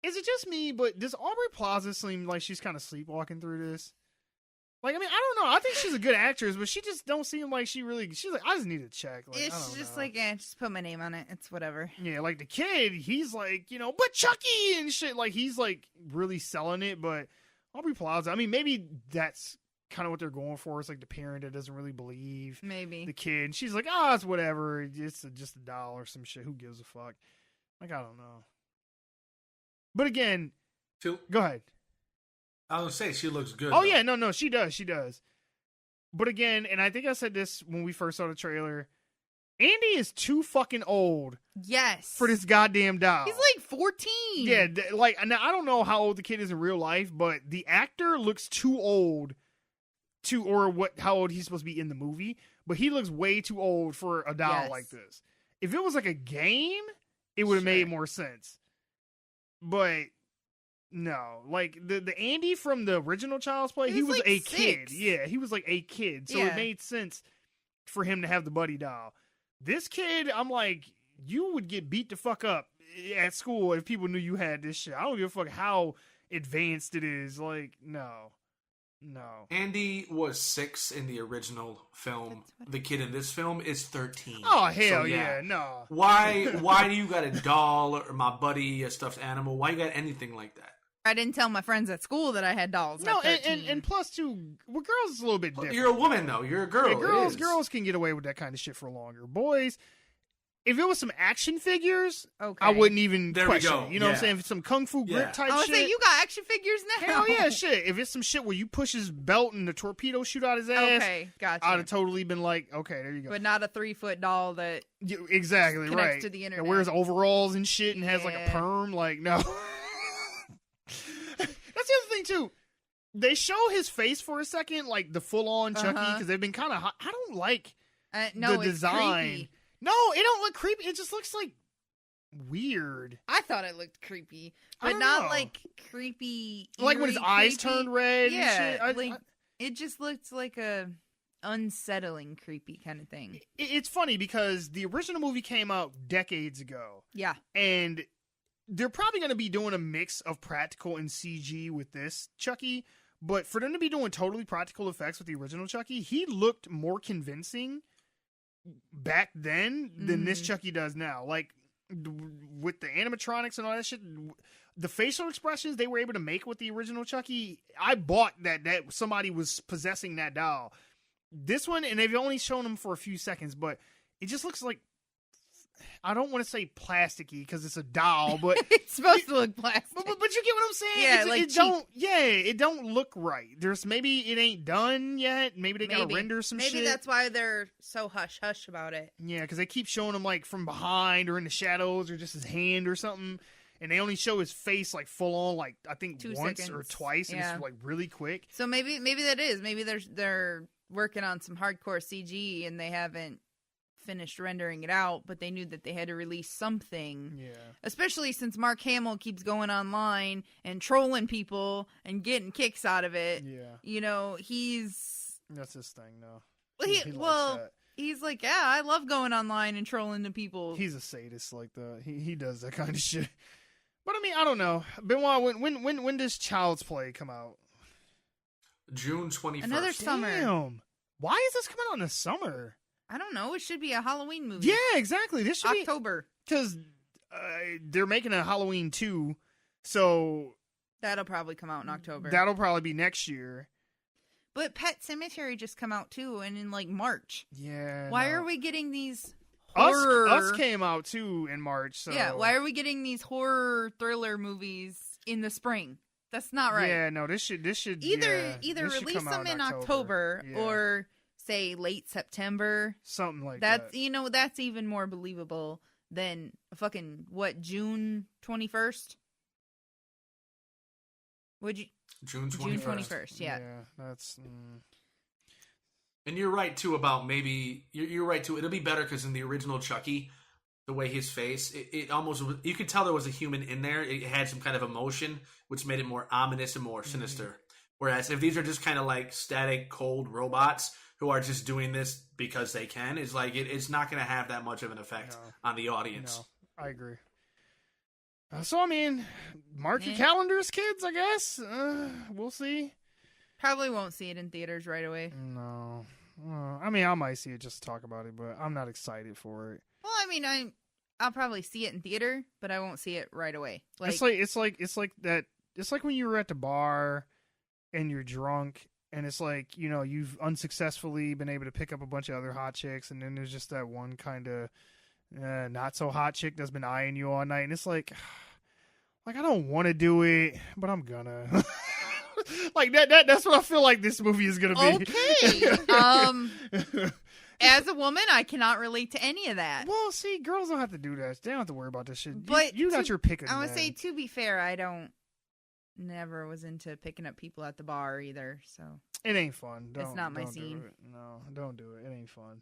is it just me? But does Aubrey Plaza seem like she's kind of sleepwalking through this? Like, I mean, I don't know. I think she's a good actress, but she just don't seem like she's like, I just need to check. Like, I It's don't just know. like, just put my name on it. It's whatever. Yeah, like the kid, he's like, but Chucky and shit. Like, he's like really selling it, but Aubrey Plaza, I mean, maybe that's kind of what they're going for. It's like the parent that doesn't really believe Maybe. the kid. She's like, oh, it's whatever. It's just a doll or some shit. Who gives a fuck? Like, I don't know. But again, go ahead. I was going to say, she looks good. Oh, though. yeah, no, she does. But again, and I think I said this when we first saw the trailer, Andy is too fucking old Yes. for this goddamn doll. He's like 14. Yeah, like, now, I don't know how old the kid is in real life, but the actor looks too old how old he's supposed to be in the movie, but he looks way too old for a doll like this. If it was like a game, it would have made more sense. But no, like the Andy from the original Child's Play, he was like a 6. kid. Yeah, he was like a kid, so it made sense for him to have the buddy doll. This kid, I'm like, you would get beat the fuck up at school if people knew you had this shit. I don't give a fuck how advanced it is. Like, no. Andy was 6 in the original film. The kid in this film is 13. Oh, hell so, yeah, no. Why do you got a doll or my buddy, a stuffed animal? Why you got anything like that? I didn't tell my friends at school that I had dolls. No, at 13. and plus too, with girls it's a little bit different. You're a woman though. You're a girl. Yeah, girls can get away with that kind of shit for longer. Boys, if it was some action figures, I wouldn't even question it. You know what I'm saying? If it's some kung fu grip type I was shit. saying, you got action figures now. Hell yeah, shit. If it's some shit where you push his belt and the torpedo shoot out his ass, Okay, gotcha. I'd have totally been like, okay, there you go. But not a 3-foot doll that Exactly, connects right. to the internet. And wears overalls and shit and has like a perm. Like, no. That's the other thing, too. They show his face for a second, like the full-on Chucky, because they've been kind of hot. I don't like the design. Creepy. No, it don't look creepy. It just looks like weird. I thought it looked creepy, I but don't not know. like creepy. Like when his eyes creepy. turned red Yeah, and shit. it just looked like a unsettling, creepy kind of thing. It's funny because the original movie came out decades ago. Yeah. And they're probably going to be doing a mix of practical and CG with this Chucky. But for them to be doing totally practical effects with the original Chucky, he looked more convincing back then than this Chucky does now. Like, with the animatronics and all that shit, the facial expressions they were able to make with the original Chucky, I bought that somebody was possessing that doll. This one, and they've only shown him for a few seconds, but it just looks like, I don't want to say plasticky because it's a doll, but it's supposed to look plastic. But you get what I'm saying? Yeah, it don't look right. There's maybe it ain't done yet. Maybe they gotta render some shit. Maybe that's why they're so hush hush about it. Yeah, because they keep showing him like from behind or in the shadows or just his hand or something, and they only show his face like full on, like I think 2 once seconds. or twice, and it's like really quick. So maybe that is. Maybe they're working on some hardcore CG and they haven't finished rendering it out, but they knew that they had to release something. Yeah. Especially since Mark Hamill keeps going online and trolling people and getting kicks out of it. Yeah. You know, that's his thing, though. He's like, yeah, I love going online and trolling the people. He's a sadist like that. He does that kind of shit. But I mean, I don't know. Benwah, when does Child's Play come out? June 21st. Another summer. Damn. Why is this coming out in the summer? I don't know. It should be a Halloween movie. Yeah, exactly. This should October. Because they're making a Halloween 2, so that'll probably come out in October. That'll probably be next year. But Pet Sematary just come out too, and in like March. Yeah. Why are we getting these horror? Us came out too in March. So yeah. Why are we getting these horror thriller movies in the spring? That's not right. Yeah. No. This should either release them in October or say late September, something like that. That's even more believable than fucking June 21st. Would you? June 21st. June 21st. Yeah. Yeah. That's. And you're right too about maybe you're right too. It'll be better because in the original Chucky, the way his face, it almost, you could tell there was a human in there. It had some kind of emotion, which made it more ominous and more sinister. Whereas if these are just kind of like static, cold robots who are just doing this because they can, it's like it's not going to have that much of an effect on the audience. No, I agree. So I mean, mark your calendars, kids. I guess we'll see. Probably won't see it in theaters right away. No, I mean I might see it just to talk about it, but I'm not excited for it. Well, I mean I'll probably see it in theater, but I won't see it right away. It's like that. It's like when you were at the bar and you're drunk. And it's like, you've unsuccessfully been able to pick up a bunch of other hot chicks, and then there's just that one kind of not so hot chick that's been eyeing you all night, and it's like I don't want to do it, but I'm gonna. Like that's what I feel like this movie is gonna be. Okay. As a woman, I cannot relate to any of that. Well, see, girls don't have to do that. They don't have to worry about this shit. But you got your pick of I would men. say, to be fair, never was into picking up people at the bar either. So it ain't fun. It's not my don't do scene. it. No, don't do it. It ain't fun.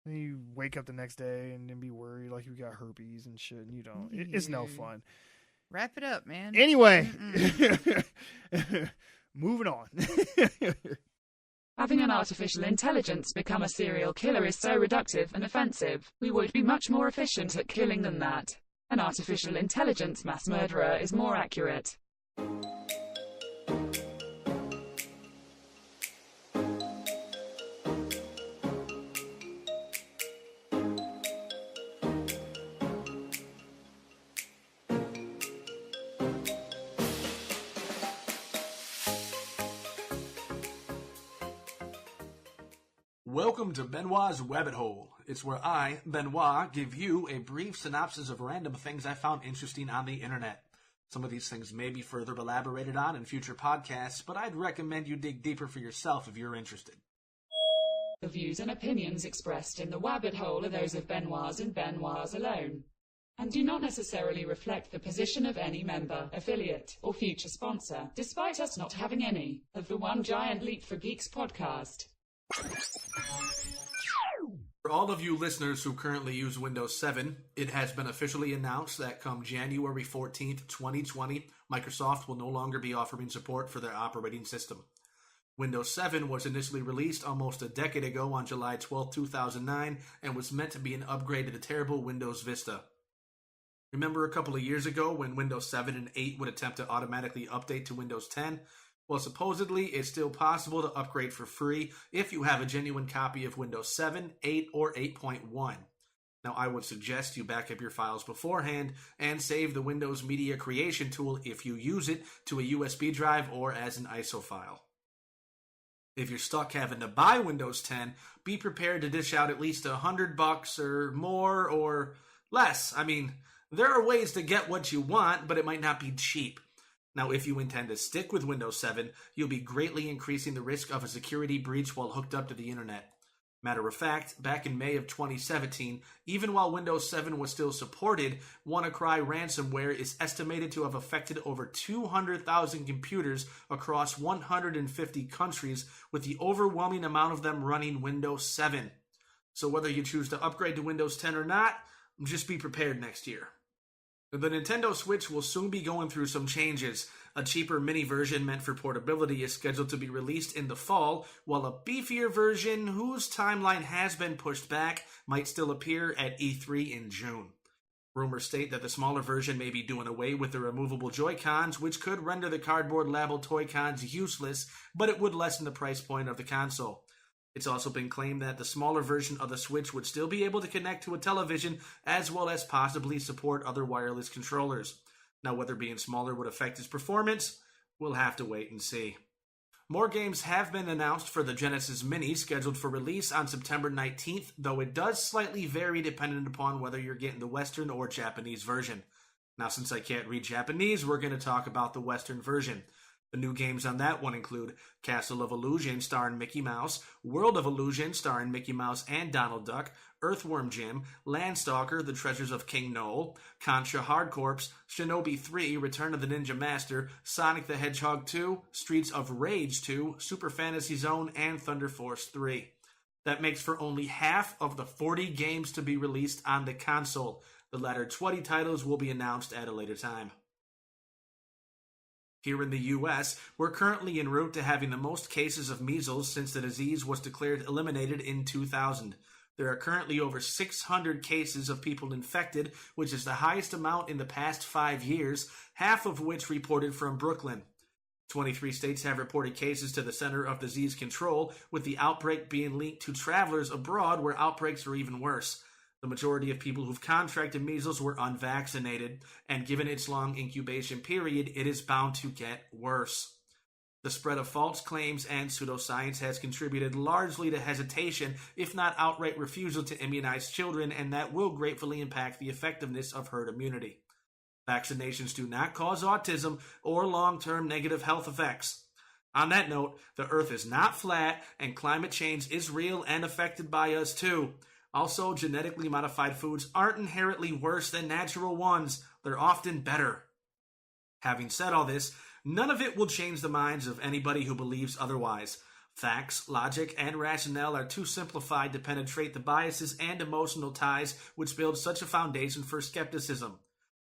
Then you wake up the next day and then be worried like you got herpes and shit, and you don't. It's no fun. Wrap it up, man. Anyway, moving on. Having an artificial intelligence become a serial killer is so reductive and offensive. We would be much more efficient at killing than that. An artificial intelligence mass murderer is more accurate. Welcome to Benwah's Wabbit Hole. It's where I, Benwah, give you a brief synopsis of random things I found interesting on the internet. Some of these things may be further elaborated on in future podcasts, but I'd recommend you dig deeper for yourself if you're interested. The views and opinions expressed in the Wabbit Hole are those of Benwah's and Benwah's alone, and do not necessarily reflect the position of any member, affiliate, or future sponsor, despite us not having any, of the One Giant Leap for Geeks podcast. For all of you listeners who currently use Windows 7, it has been officially announced that come January 14th, 2020, Microsoft will no longer be offering support for their operating system. Windows 7 was initially released almost a decade ago on July 12, 2009, and was meant to be an upgrade to the terrible Windows Vista. Remember a couple of years ago when Windows 7 and 8 would attempt to automatically update to Windows 10? Well, supposedly, it's still possible to upgrade for free if you have a genuine copy of Windows 7, 8, or 8.1. Now, I would suggest you back up your files beforehand and save the Windows Media Creation tool if you use it to a USB drive or as an ISO file. If you're stuck having to buy Windows 10, be prepared to dish out at least $100 or more or less. I mean, there are ways to get what you want, but it might not be cheap. Now, if you intend to stick with Windows 7, you'll be greatly increasing the risk of a security breach while hooked up to the internet. Matter of fact, back in May of 2017, even while Windows 7 was still supported, WannaCry ransomware is estimated to have affected over 200,000 computers across 150 countries, with the overwhelming amount of them running Windows 7. So whether you choose to upgrade to Windows 10 or not, just be prepared next year. The Nintendo Switch will soon be going through some changes. A cheaper mini version meant for portability is scheduled to be released in the fall, while a beefier version, whose timeline has been pushed back, might still appear at E3 in June. Rumors state that the smaller version may be doing away with the removable Joy-Cons, which could render the cardboard labeled Toy-Cons useless, but it would lessen the price point of the console. It's also been claimed that the smaller version of the Switch would still be able to connect to a television, as well as possibly support other wireless controllers. Now, whether being smaller would affect its performance, we'll have to wait and see. More games have been announced for the Genesis Mini, scheduled for release on September 19th, though it does slightly vary dependent upon whether you're getting the Western or Japanese version. Now, since I can't read Japanese, we're going to talk about the Western version. The new games on that one include Castle of Illusion starring Mickey Mouse, World of Illusion starring Mickey Mouse and Donald Duck, Earthworm Jim, Landstalker, The Treasures of King Noel, Contra Hard Corps, Shinobi 3, Return of the Ninja Master, Sonic the Hedgehog 2, Streets of Rage 2, Super Fantasy Zone, and Thunder Force 3. That makes for only half of the 40 games to be released on the console. The latter 20 titles will be announced at a later time. Here in the U.S., we're currently en route to having the most cases of measles since the disease was declared eliminated in 2000. There are currently over 600 cases of people infected, which is the highest amount in the past 5 years, half of which reported from Brooklyn. 23 states have reported cases to the Center of Disease Control, with the outbreak being linked to travelers abroad where outbreaks are even worse. The majority of people who've contracted measles were unvaccinated, and given its long incubation period, it is bound to get worse. The spread of false claims and pseudoscience has contributed largely to hesitation, if not outright refusal to immunize children, and that will gratefully impact the effectiveness of herd immunity. Vaccinations do not cause autism or long-term negative health effects. On that note, the Earth is not flat, and climate change is real and affected by us too. Also, genetically modified foods aren't inherently worse than natural ones. They're often better. Having said all this, none of it will change the minds of anybody who believes otherwise. Facts, logic, and rationale are too simplified to penetrate the biases and emotional ties which build such a foundation for skepticism.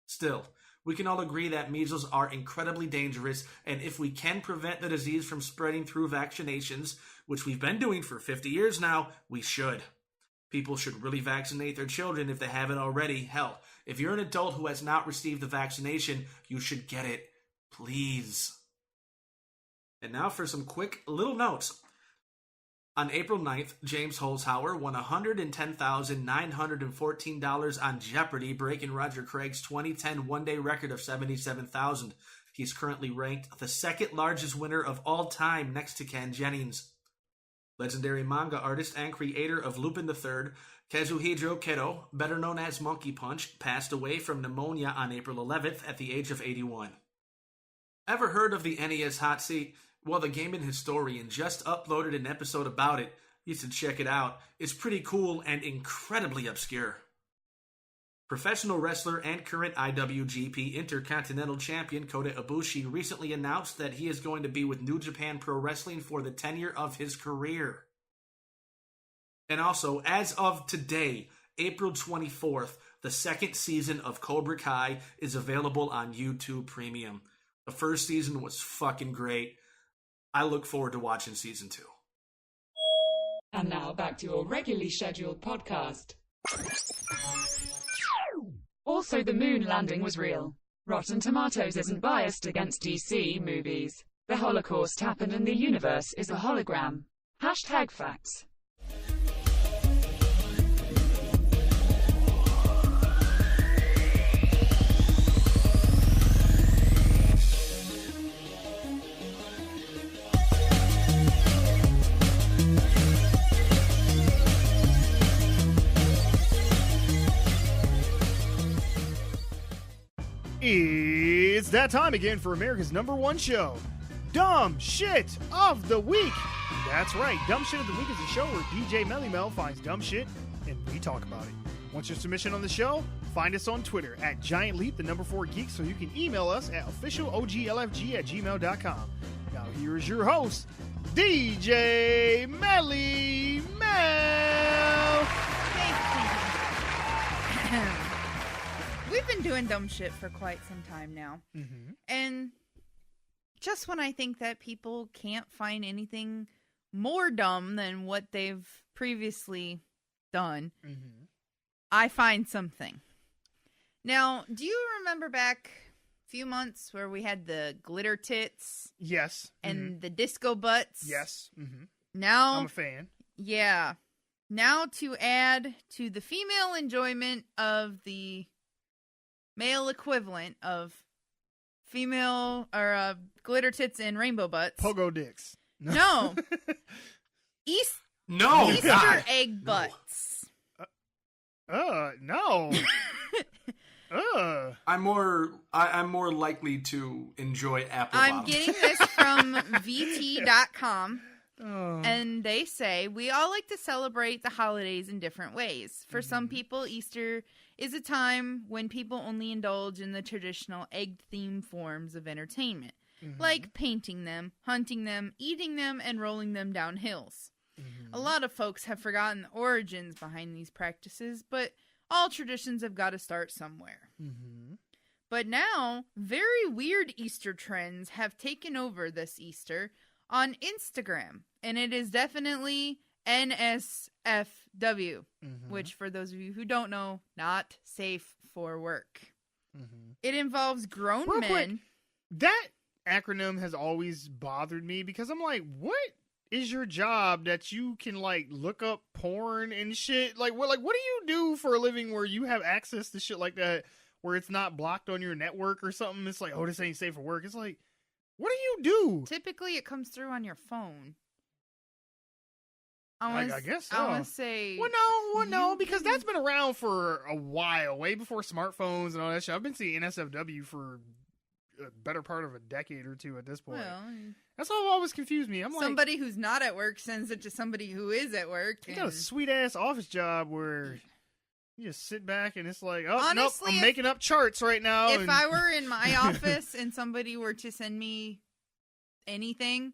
Still, we can all agree that measles are incredibly dangerous, and if we can prevent the disease from spreading through vaccinations, which we've been doing for 50 years now, we should. People should really vaccinate their children if they haven't already. Hell, if you're an adult who has not received the vaccination, you should get it. Please. And now for some quick little notes. On April 9th, James Holzhauer won $110,914 on Jeopardy, breaking Roger Craig's 2010 one-day record of $77,000. He's currently ranked the second largest winner of all time next to Ken Jennings. Legendary manga artist and creator of Lupin III, Kazuhiro Keto, better known as Monkey Punch, passed away from pneumonia on April 11th at the age of 81. Ever heard of the NES Hot Seat? Well, the gaming historian just uploaded an episode about it. You should check it out. It's pretty cool and incredibly obscure. Professional wrestler and current IWGP Intercontinental Champion Kota Ibushi recently announced that he is going to be with New Japan Pro Wrestling for the tenure of his career. And also, as of today, April 24th, the second season of Cobra Kai is available on YouTube Premium. The first season was fucking great. I look forward to watching season 2. And now back to your regularly scheduled podcast. Also, the moon landing was real. Rotten Tomatoes isn't biased against DC movies. The Holocaust happened and the universe is a hologram. Hashtag facts. It's that time again for America's #1 show, Dumb Shit of the Week. That's right, Dumb Shit of the Week is a show where DJ Melly Mel finds dumb shit and we talk about it. Want your submission on the show? Find us on Twitter at GiantLeap, the #4 Geek, so you can email us at officialoglfg@gmail.com. Now here's your host, DJ Melly Mel. We've been doing dumb shit for quite some time now. Mm-hmm. And just when I think that people can't find anything more dumb than what they've previously done, I find something. Now, do you remember back a few months where we had the glitter tits? Yes. And the disco butts? Yes. Mm-hmm. Now, I'm a fan. Yeah. Now to add to the female enjoyment of the male equivalent of female or glitter tits and rainbow butts. Pogo dicks. No. No. Easter God. egg butts. No. I'm more likely to enjoy apple I'm bottom. getting this from VT.com. And they say, we all like to celebrate the holidays in different ways. For some people, Easter is a time when people only indulge in the traditional egg-themed forms of entertainment, like painting them, hunting them, eating them, and rolling them down hills. A lot of folks have forgotten the origins behind these practices, but all traditions have got to start somewhere. But now, very weird Easter trends have taken over this Easter on Instagram, and it is definitely NSFW, which, for those of you who don't know, not safe for work. It involves grown Real men. quick, that acronym has always bothered me because I'm like, what is your job that you can like look up porn and shit? Like what do you do for a living where you have access to shit like that where it's not blocked on your network or something? It's like, oh, this ain't safe for work. It's like, what do you do? Typically, it comes through on your phone. I guess so. I want to say... Well, no, because that's been around for a while, way before smartphones and all that shit. I've been seeing NSFW for a better part of a decade or two at this point. Well, That's all always confused me. I'm like, somebody who's not at work sends it to somebody who is at work. you got a sweet ass office job where you just sit back and it's like, oh, Honestly, nope, I'm making up charts right now. If I were in my office and somebody were to send me anything,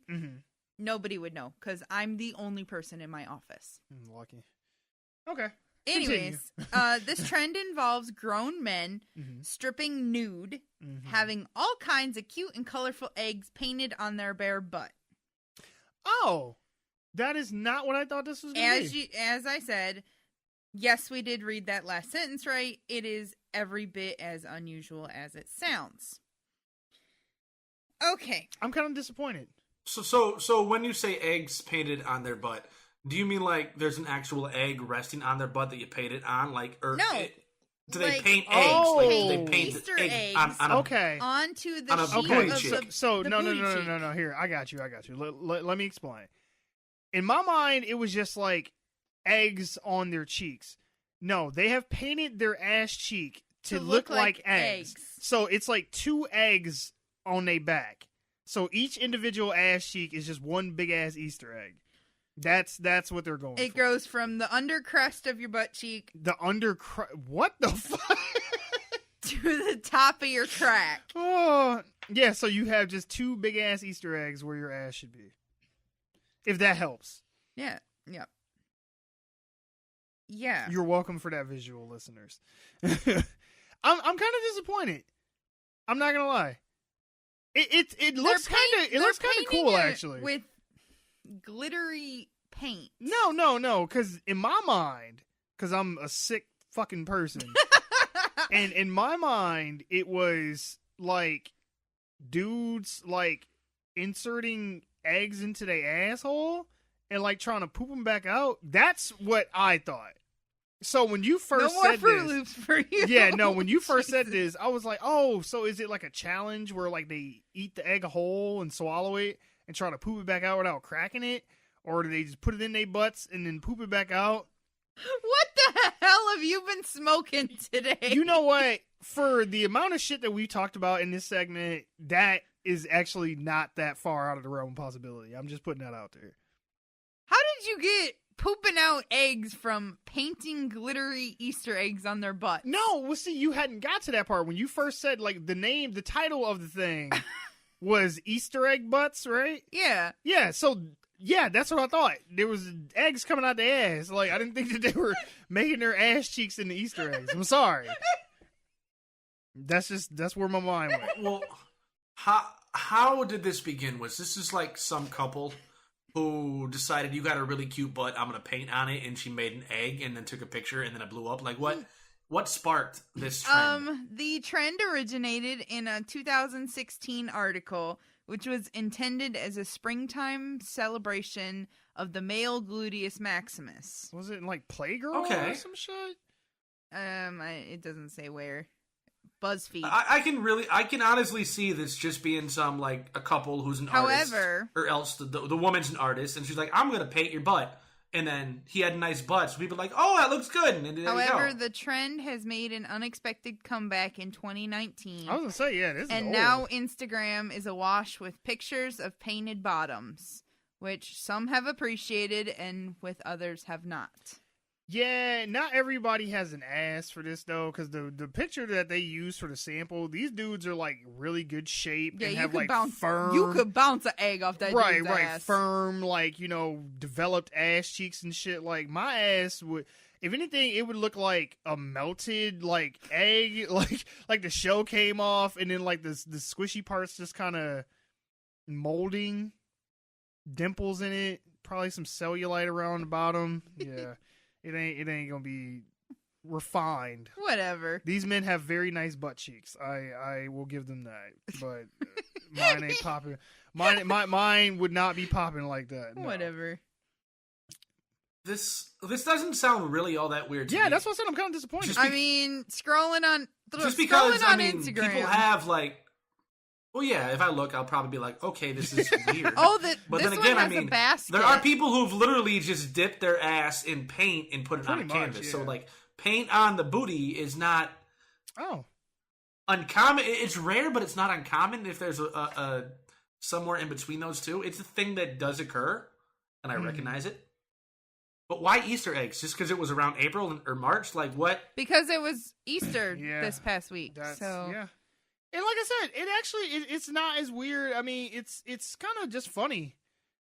nobody would know because I'm the only person in my office. Lucky. Okay. Anyways, this trend involves grown men stripping nude, having all kinds of cute and colorful eggs painted on their bare butt. Oh, that is not what I thought this was going to be. As I said, yes, we did read that last sentence right. It is every bit as unusual as it sounds. Okay. I'm kind of disappointed. So when you say eggs painted on their butt, do you mean like there's an actual egg resting on their butt that you paint it on? Like, or no. Do they like, paint eggs? Like, do they paint Easter eggs eggs on okay. onto the on a sheet booty of cheek. So the no. booty cheek. Here, I got you. Let me explain. In my mind, it was just like eggs on their cheeks. No, they have painted their ass cheek to look like eggs. So it's like 2 eggs on their back. So each individual ass cheek is just one big ass Easter egg. That's what they're going for. It goes from the under crust of your butt cheek what the fuck? to the top of your crack. Oh, yeah, so you have just 2 big ass Easter eggs where your ass should be. If that helps. Yeah. You're welcome for that visual, listeners. I'm kind of disappointed. I'm not going to lie. It looks kind of cool actually. With glittery paint. No, cuz in my mind, cuz I'm a sick fucking person. And in my mind, it was like dudes like inserting eggs into their asshole and like trying to poop them back out. That's what I thought. So when you first no more said Fruit this, Loops for you. yeah, no, when you first said this, I was like, oh, so is it like a challenge where like they eat the egg whole and swallow it and try to poop it back out without cracking it? Or do they just put it in their butts and then poop it back out? What the hell have you been smoking today? You know what? For the amount of shit that we talked about in this segment, that is actually not that far out of the realm of possibility. I'm just putting that out there. How did you get pooping out eggs from painting glittery Easter eggs on their butt? No, well, see, you hadn't got to that part. When you first said, like, the title of the thing was Easter egg butts, right? Yeah. Yeah, so, yeah, that's what I thought. There was eggs coming out the ass. Like, I didn't think that they were making their ass cheeks into Easter eggs. I'm sorry. That's where my mind went. Well, how did this begin? Was this just like some couple who decided you got a really cute butt, I'm going to paint on it, and she made an egg and then took a picture and then it blew up? Like, what sparked this trend? The trend originated in a 2016 article, which was intended as a springtime celebration of the male gluteus maximus. Was it in, like, Playgirl or some shit? It doesn't say where. BuzzFeed. I can honestly see this just being a couple who's an artist, or else the woman's an artist, and she's like, I'm gonna paint your butt, and then he had a nice butt, so people are like, oh, that looks good. And there However, you go. the trend has made an unexpected comeback in 2019. I was gonna say, yeah, this is and old. now Instagram is awash with pictures of painted bottoms, which some have appreciated and with others have not. Yeah, not everybody has an ass for this, though, because the picture that they use for the sample, these dudes are, like, really good shape and have, like, firm... You could bounce an egg off that dude's ass. Firm, like, developed ass cheeks and shit. Like, my ass would... If anything, it would look like a melted, like, egg. Like the shell came off, and then, like, the squishy parts just kind of molding. Dimples in it. Probably some cellulite around the bottom. Yeah. It ain't gonna be refined. Whatever. These men have very nice butt cheeks. I will give them that. But mine ain't popping. Mine would not be popping like that. No. Whatever. This doesn't sound really all that weird to me. Yeah, that's what I said. I'm kind of disappointed. Scrolling on Instagram, people have like. Well, yeah, if I look, I'll probably be like, okay, this is weird. But then again, a basket. There are people who've literally just dipped their ass in paint and put it on a canvas. Yeah. So, like, paint on the booty is not uncommon. It's rare, but it's not uncommon if there's a somewhere in between those two. It's a thing that does occur, and I recognize it. But why Easter eggs? Just because it was around April or March? Like what? Because it was Easter this past week. Yeah. And like I said, it actually it's not as weird. I mean, it's kind of just funny.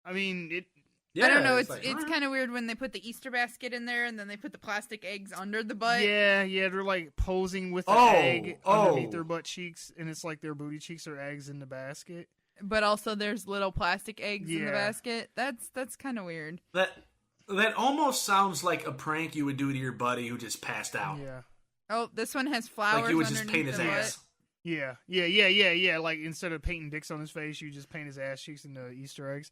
I mean, it. Yeah, I don't know. It's like, kind of weird when they put the Easter basket in there and then they put the plastic eggs under the butt. Yeah, they're like posing with the egg underneath their butt cheeks, and it's like their booty cheeks are eggs in the basket. But also, there's little plastic eggs in the basket. That's kind of weird. That almost sounds like a prank you would do to your buddy who just passed out. Yeah. Oh, this one has flowers. Like you would just paint his the ass. butt. Yeah. Like instead of painting dicks on his face, you just paint his ass cheeks into Easter eggs.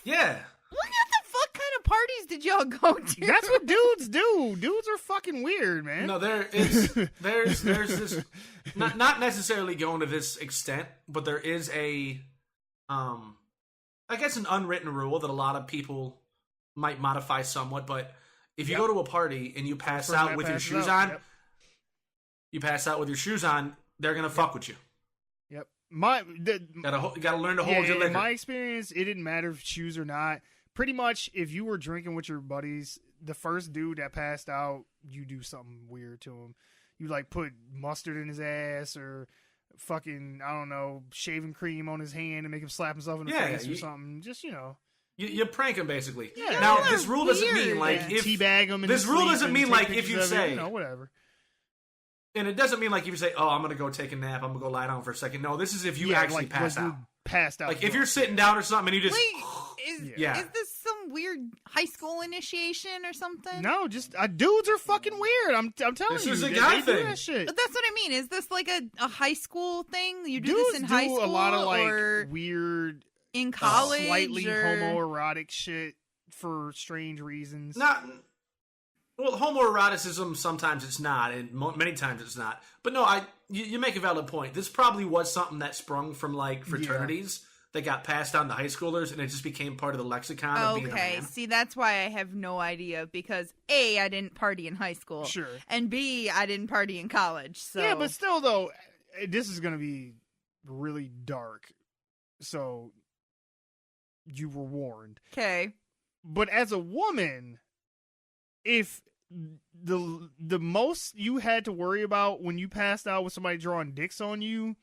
Yeah. What the fuck kind of parties did y'all go to? That's what dudes do. Dudes are fucking weird, man. No, there's this not necessarily going to this extent, but there is a I guess an unwritten rule that a lot of people might modify somewhat, but if you go to a party and you pass out with your shoes on, you pass out with your shoes on, they're gonna fuck with you. Yep. Gotta learn to hold your liquor. In my experience, it didn't matter if shoes or not. Pretty much, if you were drinking with your buddies, the first dude that passed out, you do something weird to him. You like put mustard in his ass or fucking, I don't know, shaving cream on his hand and make him slap himself in the face or something. Just, You prank him basically. Yeah. Now this rule doesn't mean like if teabag him. This rule doesn't mean like if you say whatever. And it doesn't mean like if you say, "Oh, I'm gonna go take a nap. I'm gonna go lie down for a second." No, this is if you actually pass out. Passed out. Like if you're sitting down or something and you just Wait, is this some weird high school initiation or something? No, just dudes are fucking weird. I'm telling you, this is a guy thing. That shit. But that's what I mean. Is this like a high school thing? You do Dudes this in high school a lot of like or weird, in college, slightly or... homoerotic shit for strange reasons. Well, homoeroticism sometimes it's not, and many times it's not. But no, you make a valid point. This probably was something that sprung from like fraternities that got passed down to high schoolers, and it just became part of the lexicon of being a man. See, that's why I have no idea, because A, I didn't party in high school. Sure. And B, I didn't party in college. So yeah, but still though, this is gonna be really dark. So you were warned. Okay. But as a woman, if the most you had to worry about when you passed out with somebody drawing dicks on you,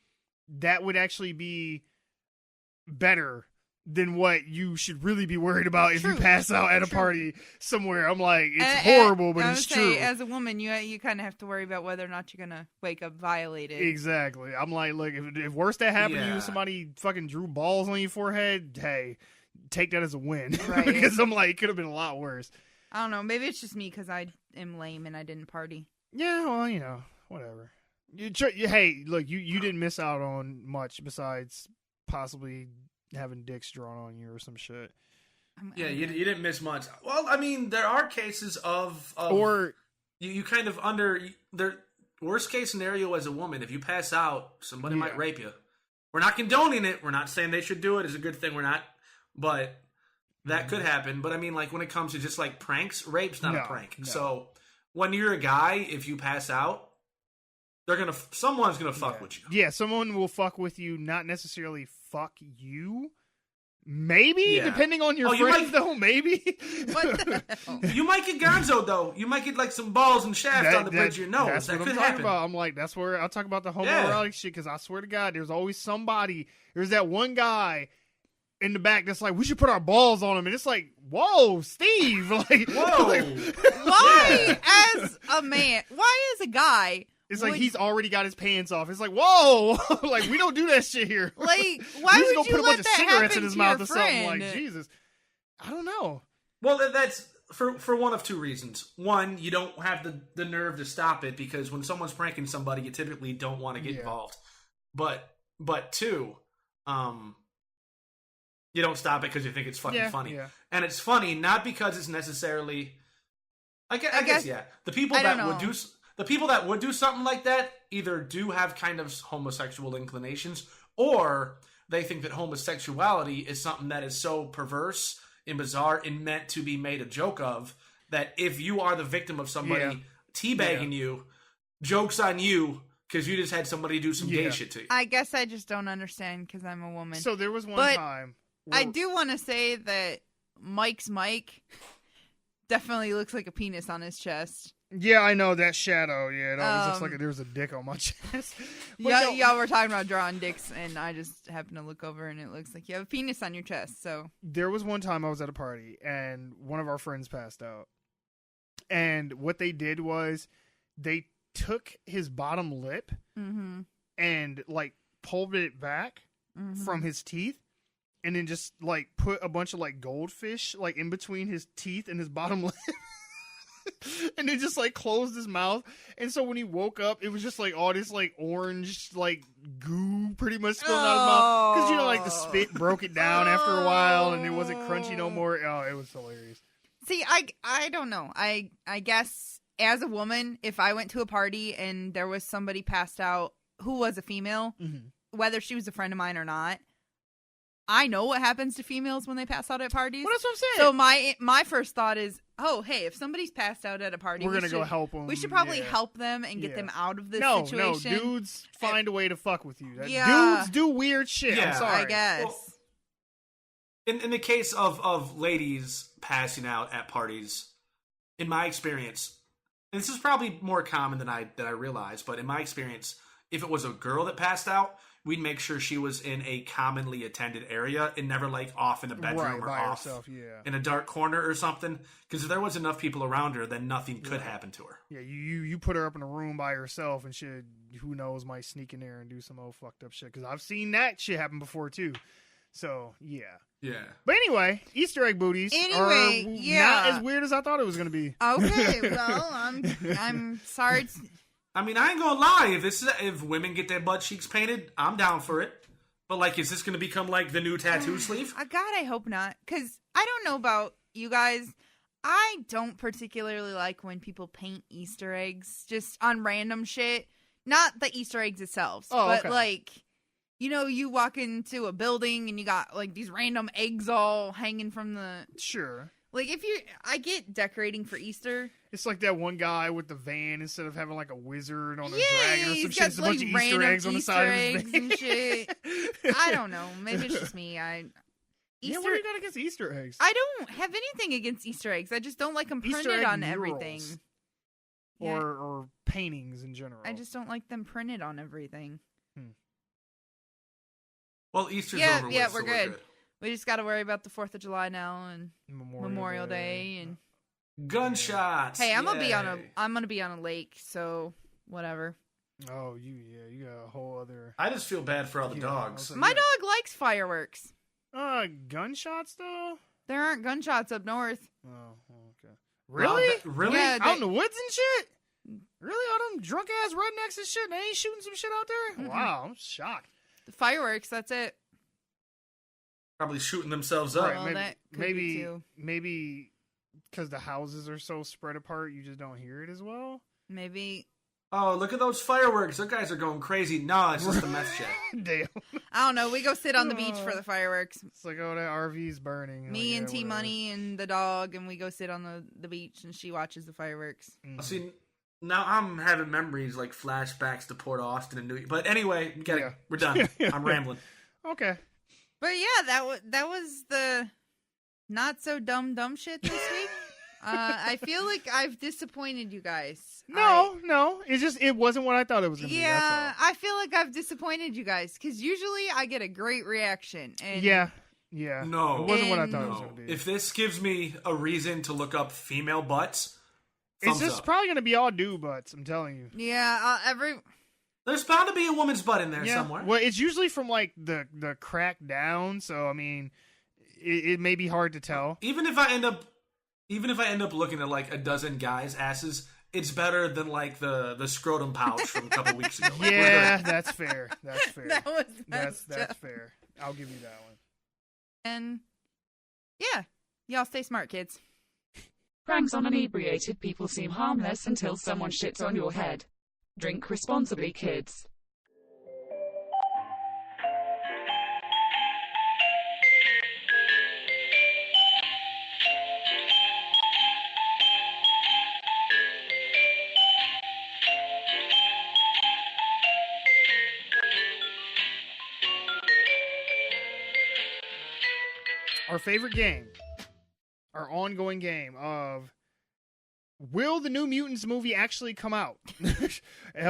that would actually be better than what you should really be worried about if you pass out at a party somewhere. I'm like, it's horrible, but it's true. As a woman, you kind of have to worry about whether or not you're gonna wake up violated. Exactly. I'm like, look, if worse that happened to you, somebody fucking drew balls on your forehead, hey, take that as a win. Right. Because I'm like, it could have been a lot worse. I don't know. Maybe it's just me because I am lame and I didn't party. Yeah, well, whatever. Hey, look, you didn't miss out on much besides possibly having dicks drawn on you or some shit. Yeah, you didn't miss much. Well, I mean, there are cases of or you kind of the worst case scenario as a woman. If you pass out, somebody might rape you. We're not condoning it. We're not saying they should do it. It's a good thing we're not, but that could happen. But I mean, like when it comes to just like pranks, rape's not a prank. No. So when you're a guy, if you pass out, someone's gonna fuck with you. Yeah, someone will fuck with you, not necessarily fuck you. Maybe, depending on your friends, though, maybe. What the hell? You might get gonzo, though. You might get like some balls and shafts on the bridge of your nose. That's that what could I'm talking happen. about. I'm like, that's where I'll talk about the homoerotic shit, because I swear to God, there's always somebody. There's that one guy in the back that's like, we should put our balls on him, and it's like, whoa, Steve, like, whoa, why as a man? Why as a guy? It's like he's already got his pants off. It's like, whoa, like we don't do that shit here. Like, why would you put a bunch let of that cigarettes happen in his to mouth your or something? friend? Like, Jesus, I don't know. Well, that's for one of two reasons. One, you don't have the nerve to stop it because when someone's pranking somebody, you typically don't want to get involved. But two, you don't stop it because you think it's fucking funny. Yeah. And it's funny not because it's necessarily. I guess the people that would do something like that either do have kind of homosexual inclinations, or they think that homosexuality is something that is so perverse and bizarre and meant to be made a joke of that if you are the victim of somebody teabagging you, joke's on you, Because you just had somebody do some gay shit to you. I guess I just don't understand because I'm a woman. So there was one time. I do want to say that Mike's Mike definitely looks like a penis on his chest. Yeah, I know that shadow. Yeah, it always looks like there was a dick on my chest. Y'all were talking about drawing dicks, and I just happened to look over, and it looks like you have a penis on your chest. So there was one time I was at a party, and one of our friends passed out. And what they did was they took his bottom lip and like pulled it back from his teeth, and then just like put a bunch of like goldfish like in between his teeth and his bottom lip. And then just like closed his mouth, and so when he woke up, it was just like all this like orange like goo pretty much spilling out of his mouth, because you know like the spit broke it down after a while, and it wasn't crunchy no more. Oh, it was hilarious. See, I don't know. I guess as a woman, if I went to a party and there was somebody passed out who was a female, whether she was a friend of mine or not, I know what happens to females when they pass out at parties. Well, that's what I'm So saying. my first thought is, oh, hey, if somebody's passed out at a party, we're gonna go help them. We should probably help them and get them out of this situation. No, dudes find a way to fuck with you. Yeah. Dudes do weird shit. Yeah. I'm sorry. I guess. Well, in the case of ladies passing out at parties, in my experience, and this is probably more common than I realize, but in my experience, if it was a girl that passed out, we'd make sure she was in a commonly attended area and never like off in the bedroom or by off herself, in a dark corner or something. Because if there was enough people around her, then nothing could happen to her. Yeah, you put her up in a room by herself, and shit, who knows, might sneak in there and do some old fucked up shit. Because I've seen that shit happen before too. So yeah. Yeah. But anyway, Easter egg booties are not as weird as I thought it was going to be. Okay, well, I'm sorry. I mean, I ain't gonna lie. If women get their butt cheeks painted, I'm down for it. But like, is this gonna become like the new tattoo sleeve? God, I hope not. Because I don't know about you guys. I don't particularly like when people paint Easter eggs just on random shit. Not the Easter eggs itself, but like, you know, you walk into a building and you got like these random eggs all hanging from the. Sure. Like, I get decorating for Easter. It's like that one guy with the van, instead of having like a wizard on a Yeah, dragon or some he's shit. got, It's a like, bunch of Easter eggs on the Easter side of his eggs van. and shit. I don't know. Maybe it's just me. Yeah, what do you got against Easter eggs? I don't have anything against Easter eggs. I just don't like them Easter printed egg on murals. everything. Or paintings in general. I just don't like them printed on everything. Well, Easter's Yeah, over with, yeah, so we're good. We just got to worry about the 4th of July now and Memorial Day and gunshots. hey, I'm Yay. gonna be on a lake, so whatever. Oh, you got a whole other. I just feel bad for all the dogs. My dog likes fireworks. Gunshots though. There aren't gunshots up north. Oh, okay. Really? Really? Yeah, Out in the woods and shit? Really? All them drunk ass rednecks and shit? They ain't shooting some shit out there? Mm-mm. Wow, I'm shocked. The fireworks, that's it. Probably shooting themselves up. Well, that could be too. Maybe because the houses are so spread apart, you just don't hear it as well. Maybe. Oh, look at those fireworks. Those guys are going crazy. No, it's just the meth check. Damn. I don't know. We go sit on the beach for the fireworks. It's like, oh, that RV's burning. Me and T Money and the dog, and we go sit on the beach, and she watches the fireworks. See, now I'm having memories like flashbacks to Port Austin and New York. But anyway, we're done. I'm rambling. Okay. But yeah, that was the not so dumb shit this week. I feel like I've disappointed you guys. No, it wasn't what I thought it was going to be. Yeah, I feel like I've disappointed you guys because usually I get a great reaction. And Yeah. No. It wasn't what I thought it was going to be. If this gives me a reason to look up female butts, It's just probably going to be all dude butts, I'm telling you. Yeah, there's bound to be a woman's butt in there somewhere. Well, it's usually from like the crack down, so I mean, it may be hard to tell. Even if I end up looking at like a dozen guys' asses, it's better than like the scrotum pouch from a couple weeks ago. Like, Yeah, that's fair. That's fair. that's fair. I'll give you that one. And yeah, y'all stay smart, kids. Pranks on inebriated people seem harmless until someone shits on your head. Drink responsibly, kids. our favorite game, our ongoing game of will the New Mutants movie actually come out?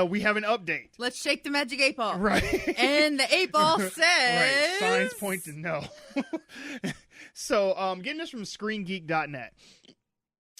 We have an update. Let's shake the magic 8 ball. Right. And the 8 ball says... Right. Signs point to no. So, getting this from ScreenGeek.net.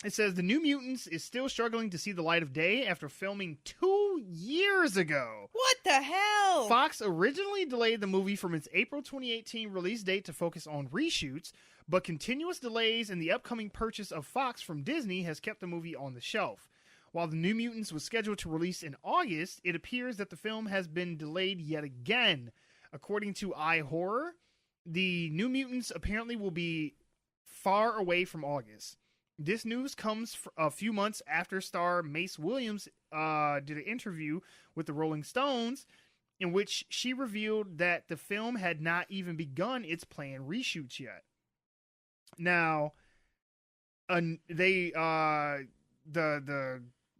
It says the New Mutants is still struggling to see the light of day after filming 2 years ago. What the hell? Fox originally delayed the movie from its April 2018 release date to focus on reshoots, but continuous delays in the upcoming purchase of Fox from Disney has kept the movie on the shelf. While the New Mutants was scheduled to release in August, it appears that the film has been delayed yet again. According to iHorror, the New Mutants apparently will be far away from August. This news comes a few months after star Mace Williams did an interview with the Rolling Stones in which she revealed that the film had not even begun its planned reshoots yet. Now, the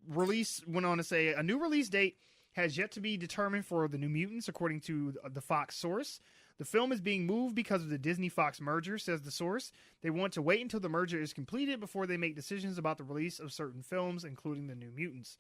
release went on to say a new release date has yet to be determined for the New Mutants, according to the Fox source. The film is being moved because of the Disney-Fox merger, says the source. They want to wait until the merger is completed before they make decisions about the release of certain films, including the New Mutants.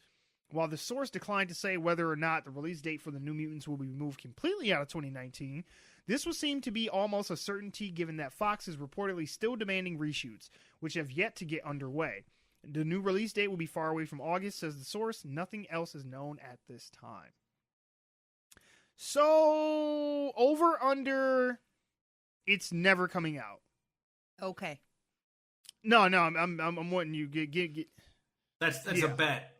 While the source declined to say whether or not the release date for the New Mutants will be moved completely out of 2019, this would seem to be almost a certainty given that Fox is reportedly still demanding reshoots, which have yet to get underway. The new release date will be far away from August, says the source. Nothing else is known at this time. So, over, under, it's never coming out. Okay. No, I'm wanting you get. That's a bet.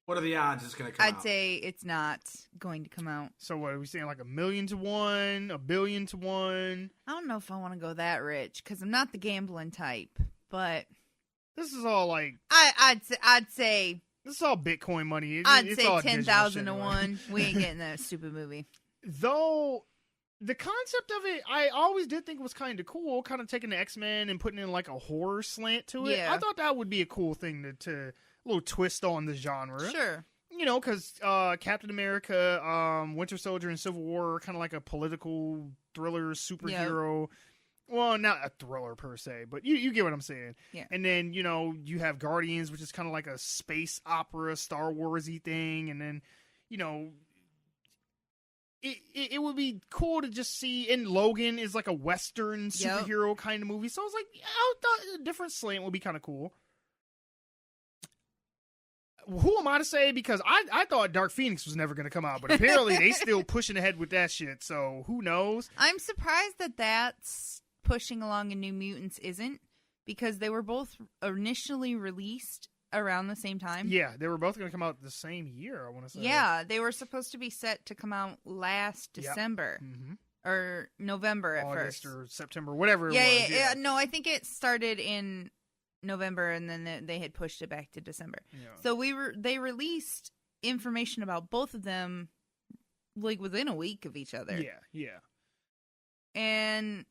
What are the odds it's going to come out? I'd say it's not going to come out. So what are we saying? Like 1,000,000 to 1, 1,000,000,000 to 1? I don't know if I want to go that rich because I'm not the gambling type. But this is all like I'd say. This is all Bitcoin money. I'd it's say all 10,000 to anyway. 1. We ain't getting that stupid movie. Though the concept of it, I always did think was kind of cool. Kind of taking the X-Men and putting in like a horror slant to it. Yeah. I thought that would be a cool thing to a little twist on the genre. Sure. You know, because Captain America, Winter Soldier, and Civil War are kind of like a political thriller superhero. Yep. Well, not a thriller per se, but you get what I'm saying. Yeah. And then, you know, you have Guardians, which is kind of like a space opera, Star Wars-y thing. And then, you know, it would be cool to just see. And Logan is like a Western superhero kind of movie. So I was like, yeah, I thought a different slant would be kind of cool. Who am I to say? Because I thought Dark Phoenix was never going to come out, but apparently they still pushing ahead with that shit. So who knows? I'm surprised that that's pushing along and New Mutants isn't, because they were both initially released around the same time. Yeah, they were both going to come out the same year, I want to say. Yeah, they were supposed to be set to come out last December. Mm-hmm. Or November at August first. or September, whatever it was. Yeah. No, I think it started in November and then they had pushed it back to December. Yeah. So they released information about both of them like within a week of each other. Yeah. And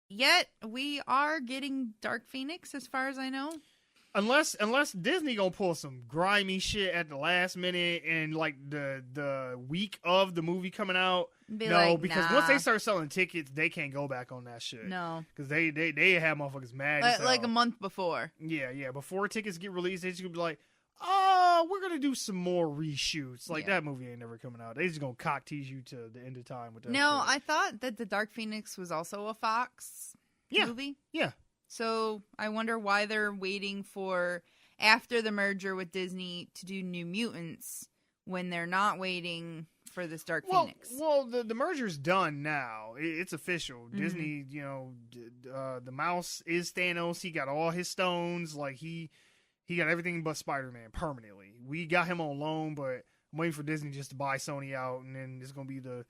yet we are getting Dark Phoenix as far as I know. Unless Disney gonna pull some grimy shit at the last minute and like the week of the movie coming out. Because once they start selling tickets, they can't go back on that shit. No, because they have motherfuckers mad. Like a month before. Yeah. Before tickets get released, they just gonna be like, "Oh, we're gonna do some more reshoots." Like that movie ain't never coming out. They just gonna cock tease you to the end of time with that. No, I thought that the Dark Phoenix was also a Fox movie. Yeah. So I wonder why they're waiting for after the merger with Disney to do New Mutants when they're not waiting for this Dark Phoenix. Well, the merger's done now. It's official. Mm-hmm. Disney, you know, the mouse is Thanos. He got all his stones. Like he got everything but Spider-Man permanently. We got him on loan, but I'm waiting for Disney just to buy Sony out, and then it's gonna be the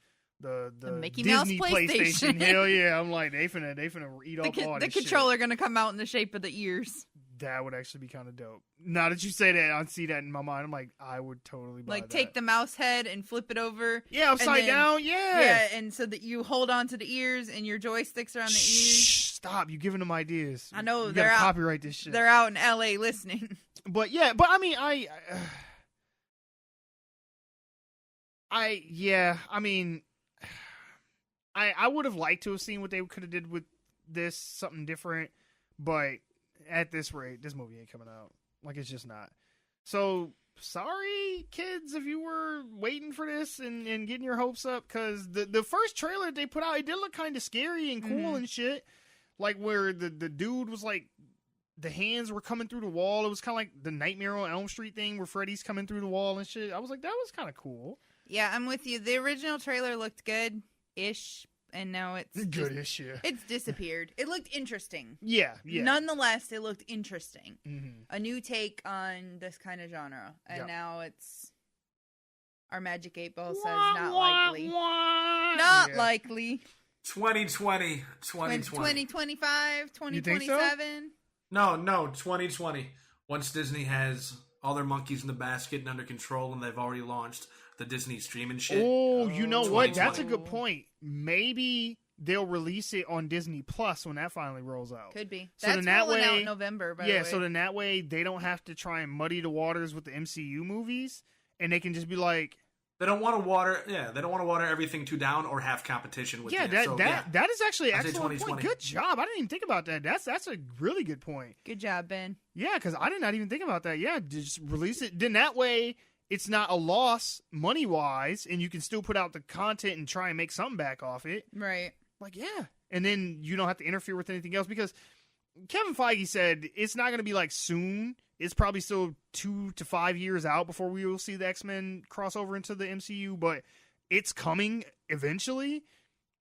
Mickey Disney Mouse PlayStation. Hell yeah! I'm like they finna eat up all the this controller shit. gonna come out in the shape of the ears. That would actually be kind of dope. Now that you say that, I see that in my mind. I'm like, I would totally buy that. Take the mouse head and flip it over. Yeah, upside down. Yeah, and so that you hold on to the ears and your joysticks are on the ears. Stop! You giving them ideas. I know you they're gotta out. Copyright this shit. They're out in LA listening. But I mean, I would have liked to have seen what they could have did with this something different, but at this rate, this movie ain't coming out. Like, it's just not. So, sorry, kids, if you were waiting for this and getting your hopes up, because the first trailer they put out, it did look kind of scary and cool and shit. Like, where the dude was like, the hands were coming through the wall. It was kind of like the Nightmare on Elm Street thing where Freddy's coming through the wall and shit. I was like, that was kind of cool. Yeah, I'm with you. The original trailer looked good-ish, and now it's good-ish, yeah. It's disappeared. It looked interesting. Yeah. Nonetheless, it looked interesting. Mm-hmm. A new take on this kind of genre. And now it's... Our Magic 8 Ball says not likely. Not likely. 2020. 2025, 2027. You think so? No, 2020. Once Disney has all their monkeys in the basket and under control and they've already launched the Disney streaming shit. Oh, you know what? That's a 2020. good point. Maybe they'll release it on Disney Plus when that finally rolls out. Could be. So That's then that rolling out way, in November, by the way. so then that way they don't have to try and muddy the waters with the MCU movies, and they can just be like, They don't want to water everything too down or have competition with that is actually an I say excellent point. 2020. Good job. I didn't even think about that. That's a really good point. Good job, Ben. Yeah, because I did not even think about that. Yeah, just release it. Then that way it's not a loss money-wise, and you can still put out the content and try and make something back off it. Right. Like, yeah. And then you don't have to interfere with anything else, because Kevin Feige said it's not going to be like soon. It's probably still 2 to 5 years out before we will see the X-Men cross over into the MCU, but it's coming eventually.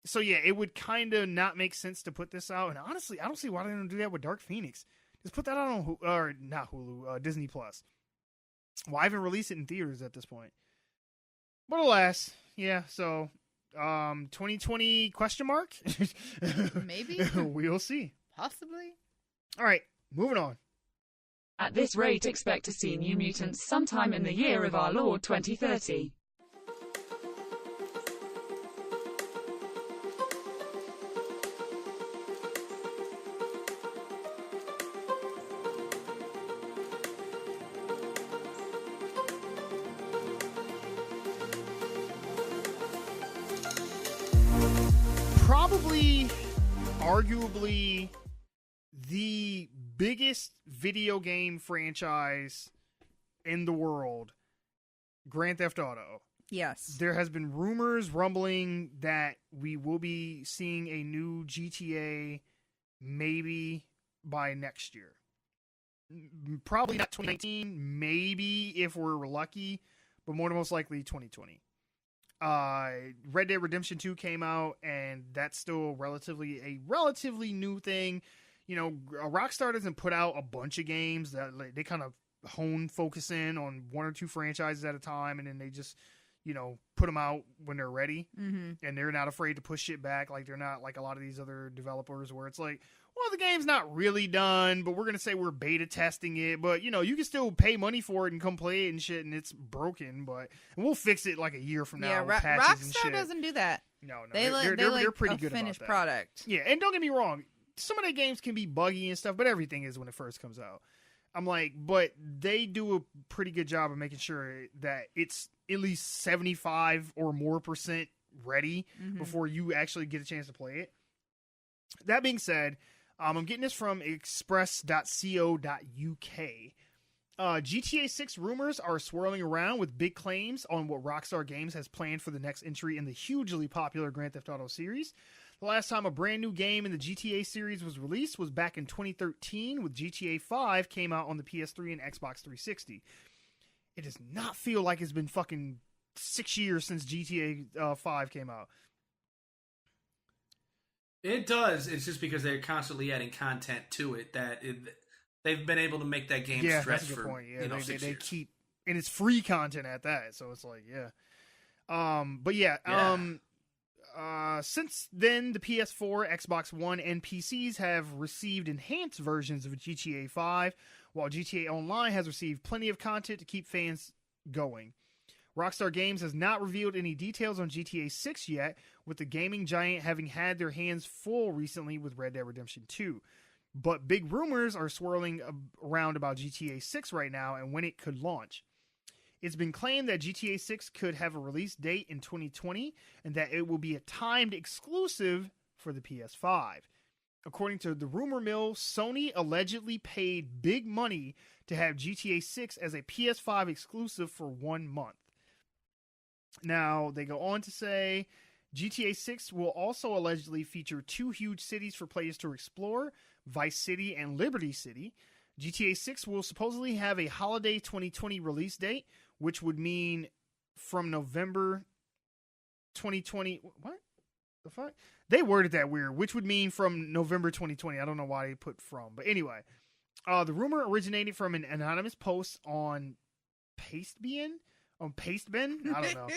So yeah, it would kind of not make sense to put this out. And honestly, I don't see why they don't do that with Dark Phoenix. Just put that out on not Hulu, Disney Plus. Why even release it in theaters at this point? But alas, yeah. So 2020 question mark? Maybe. We'll see. Possibly. All right, moving on. At this rate, expect to see New Mutants sometime in the year of our Lord 2030. Probably, arguably, the biggest video game franchise in the world, Grand Theft Auto. Yes. There has been rumors rumbling that we will be seeing a new GTA maybe by next year. Probably not 2019, maybe if we're lucky, but more than most likely 2020. Red Dead Redemption 2 came out, and that's still a relatively new thing. You know, Rockstar doesn't put out a bunch of games. That they kind of focus in on one or two franchises at a time, and then they just, you know, put them out when they're ready. Mm-hmm. And they're not afraid to push shit back. Like, they're not like a lot of these other developers where it's like, well, the game's not really done, but we're going to say we're beta testing it. But, you know, you can still pay money for it and come play it and shit, and it's broken. But and we'll fix it like a year from now. Yeah, with patches and Rockstar shit. doesn't do that. No, They're pretty a good finished about that. product. Yeah, and don't get me wrong. Some of the games can be buggy and stuff, but everything is when it first comes out. I'm like, but they do a pretty good job of making sure that it's at least 75 or more % ready before you actually get a chance to play it. That being said, I'm getting this from express.co.uk. GTA 6 rumors are swirling around with big claims on what Rockstar Games has planned for the next entry in the hugely popular Grand Theft Auto series. The last time a brand new game in the GTA series was released was back in 2013 with GTA 5 came out on the PS3 and Xbox 360. It does not feel like it's been fucking 6 years since GTA 5 came out. It does. It's just because they're constantly adding content to it they've been able to make that game stretch that's a good for point. Yeah, 6 they years. keep, and it's free content at that, so it's like, yeah. But yeah. Since then, the PS4, Xbox One, and PCs have received enhanced versions of GTA 5, while GTA Online has received plenty of content to keep fans going. Rockstar Games has not revealed any details on GTA 6 yet, with the gaming giant having had their hands full recently with Red Dead Redemption 2. But big rumors are swirling around about GTA 6 right now and when it could launch. It's been claimed that GTA 6 could have a release date in 2020 and that it will be a timed exclusive for the PS5. according to the rumor mill, Sony allegedly paid big money to have GTA 6 as a PS5 exclusive for 1 month. Now, they go on to say GTA 6 will also allegedly feature 2 huge cities for players to explore, Vice City and Liberty City. GTA 6 will supposedly have a holiday 2020 release date, which would mean from November 2020. What the fuck? They worded that weird, which would mean from November 2020. I don't know why they put from. But anyway, the rumor originated from an anonymous post on Pastebin? I don't know.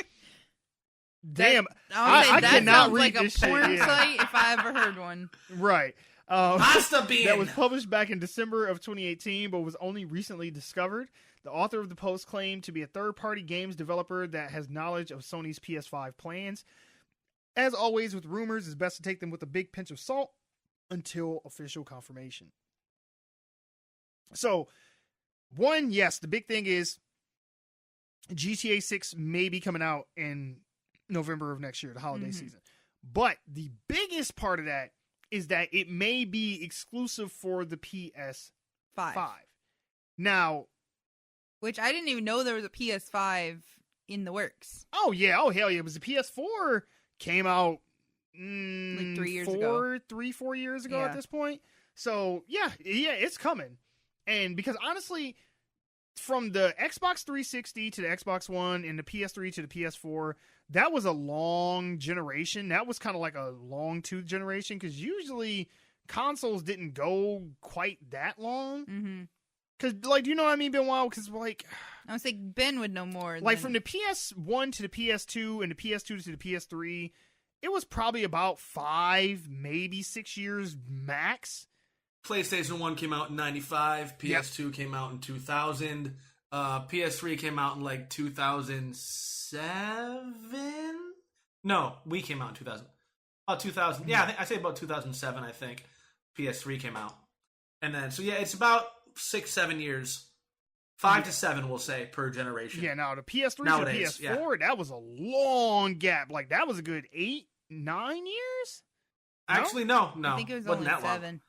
Damn, I cannot read like this a porn shit. Yeah. site if I ever heard one. Right. Pastebin! That was published back in December of 2018, but was only recently discovered. The author of the post claimed to be a third-party games developer that has knowledge of Sony's PS5 plans. As always with rumors, it's best to take them with a big pinch of salt until official confirmation. So, one, yes, the big thing is GTA 6 may be coming out in November of next year, the holiday season. But the biggest part of that is that it may be exclusive for the PS5. Now, which I didn't even know there was a PS5 in the works. Oh, yeah. Oh, hell yeah. It was the PS4 came out like 3 years ago. 4 years ago at this point. So, yeah, it's coming. And because honestly, from the Xbox 360 to the Xbox One and the PS3 to the PS4, that was a long generation. That was kind of like a long tooth generation because usually consoles didn't go quite that long. Mm-hmm. Because, like, do you know what I mean, Benwah? Because, like, I was like, Ben would know more. Like, from the PS1 to the PS2 and the PS2 to the PS3, it was probably about 5, maybe 6 years max. PlayStation 1 came out in 95. PS2 came out in 2000. PS3 came out in, like, 2007? No, we came out in 2000. Oh, 2000. Yeah, I say about 2007, I think. PS3 came out. And then, so yeah, it's about 6-7 years, 5 to 7, we'll say, per generation. Yeah, now the PS3 nowadays, to the PS4, that was a long gap. Like, that was a good 8-9 years. Actually, no. I think it was wasn't only that 7.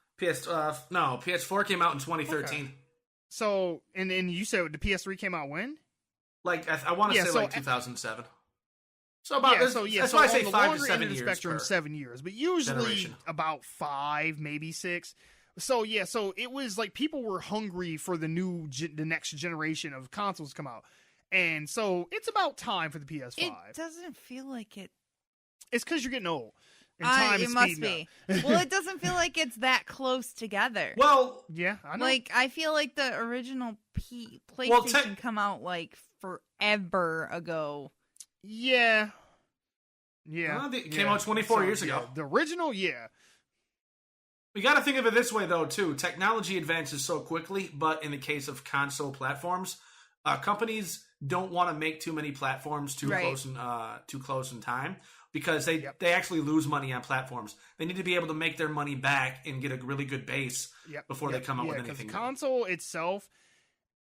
Long. PS4 came out in 2013. Okay. So, and you said the PS3 came out when? Like, I want to say like 2007. So about that's why I say 5 to 7 years. Spectrum, 7 years, but usually generation. About 5, maybe 6. So yeah, so it was like people were hungry for the next generation of consoles to come out, and so it's about time for the PS5. It doesn't feel like it. It's because you're getting old. And time is must speeding be. up. Well, it doesn't feel like it's that close together. Well, yeah, I know. Like, I feel like the original PlayStation come out like forever ago. Yeah. Yeah. It came out 24 years ago. The original, yeah. We got to think of it this way, though, too. Technology advances so quickly, but in the case of console platforms, companies don't want to make too many platforms too close in time because they actually lose money on platforms. They need to be able to make their money back and get a really good base before they come out with anything. The console itself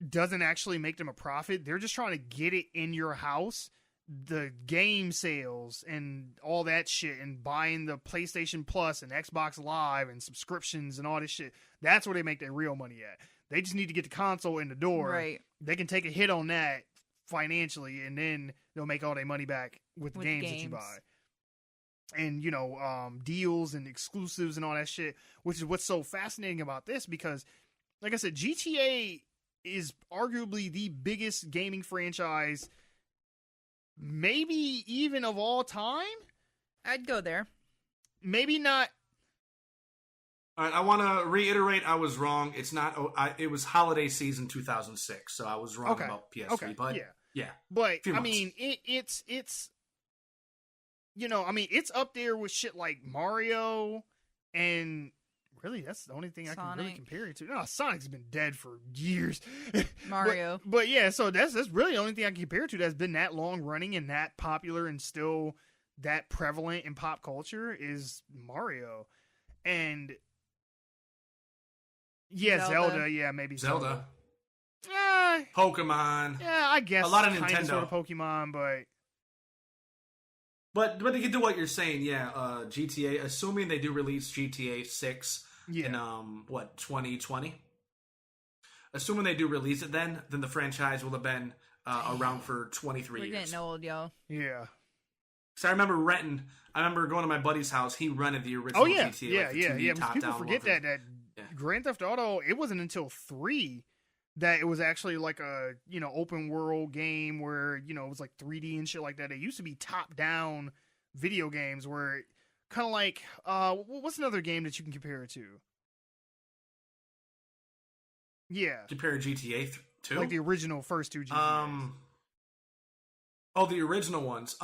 doesn't actually make them a profit. They're just trying to get it in your house. The game sales and all that shit and buying the PlayStation Plus and Xbox Live and subscriptions and all this shit. That's where they make their real money at. They just need to get the console in the door. Right. They can take a hit on that financially and then they'll make all their money back with the games that you buy. And, deals and exclusives and all that shit, which is what's so fascinating about this because, like I said, GTA is arguably the biggest gaming franchise maybe even of all time? I'd go there. Maybe not. All right, I want to reiterate I was wrong. It's not. It was holiday season 2006, so I was wrong about PS3. Okay. But yeah. But I mean, it's it's up there with shit like Mario and. Really, that's the only thing I can really compare it to. No, Sonic's been dead for years. Mario. But yeah, so that's really the only thing I can compare it to that's been that long running and that popular and still that prevalent in pop culture is Mario. And Zelda. Yeah, maybe Zelda. Pokemon. Yeah, I guess a lot of kind Nintendo. Sort of Pokemon, but But to get to what you're saying, yeah, GTA, assuming they do release GTA 6 in 2020. Assuming they do release it then the franchise will have been around for 23 years. We're getting old, yo. Yeah. So I remember going to my buddy's house. He rented the original GTA. Yeah. People forget that Grand Theft Auto, it wasn't until 3 that it was actually like a, open world game where, it was like 3D and shit like that. It used to be top-down video games where kind of like, what's another game that you can compare it to? Yeah. Compare GTA 2? Like the original first 2 GTAs. The original ones.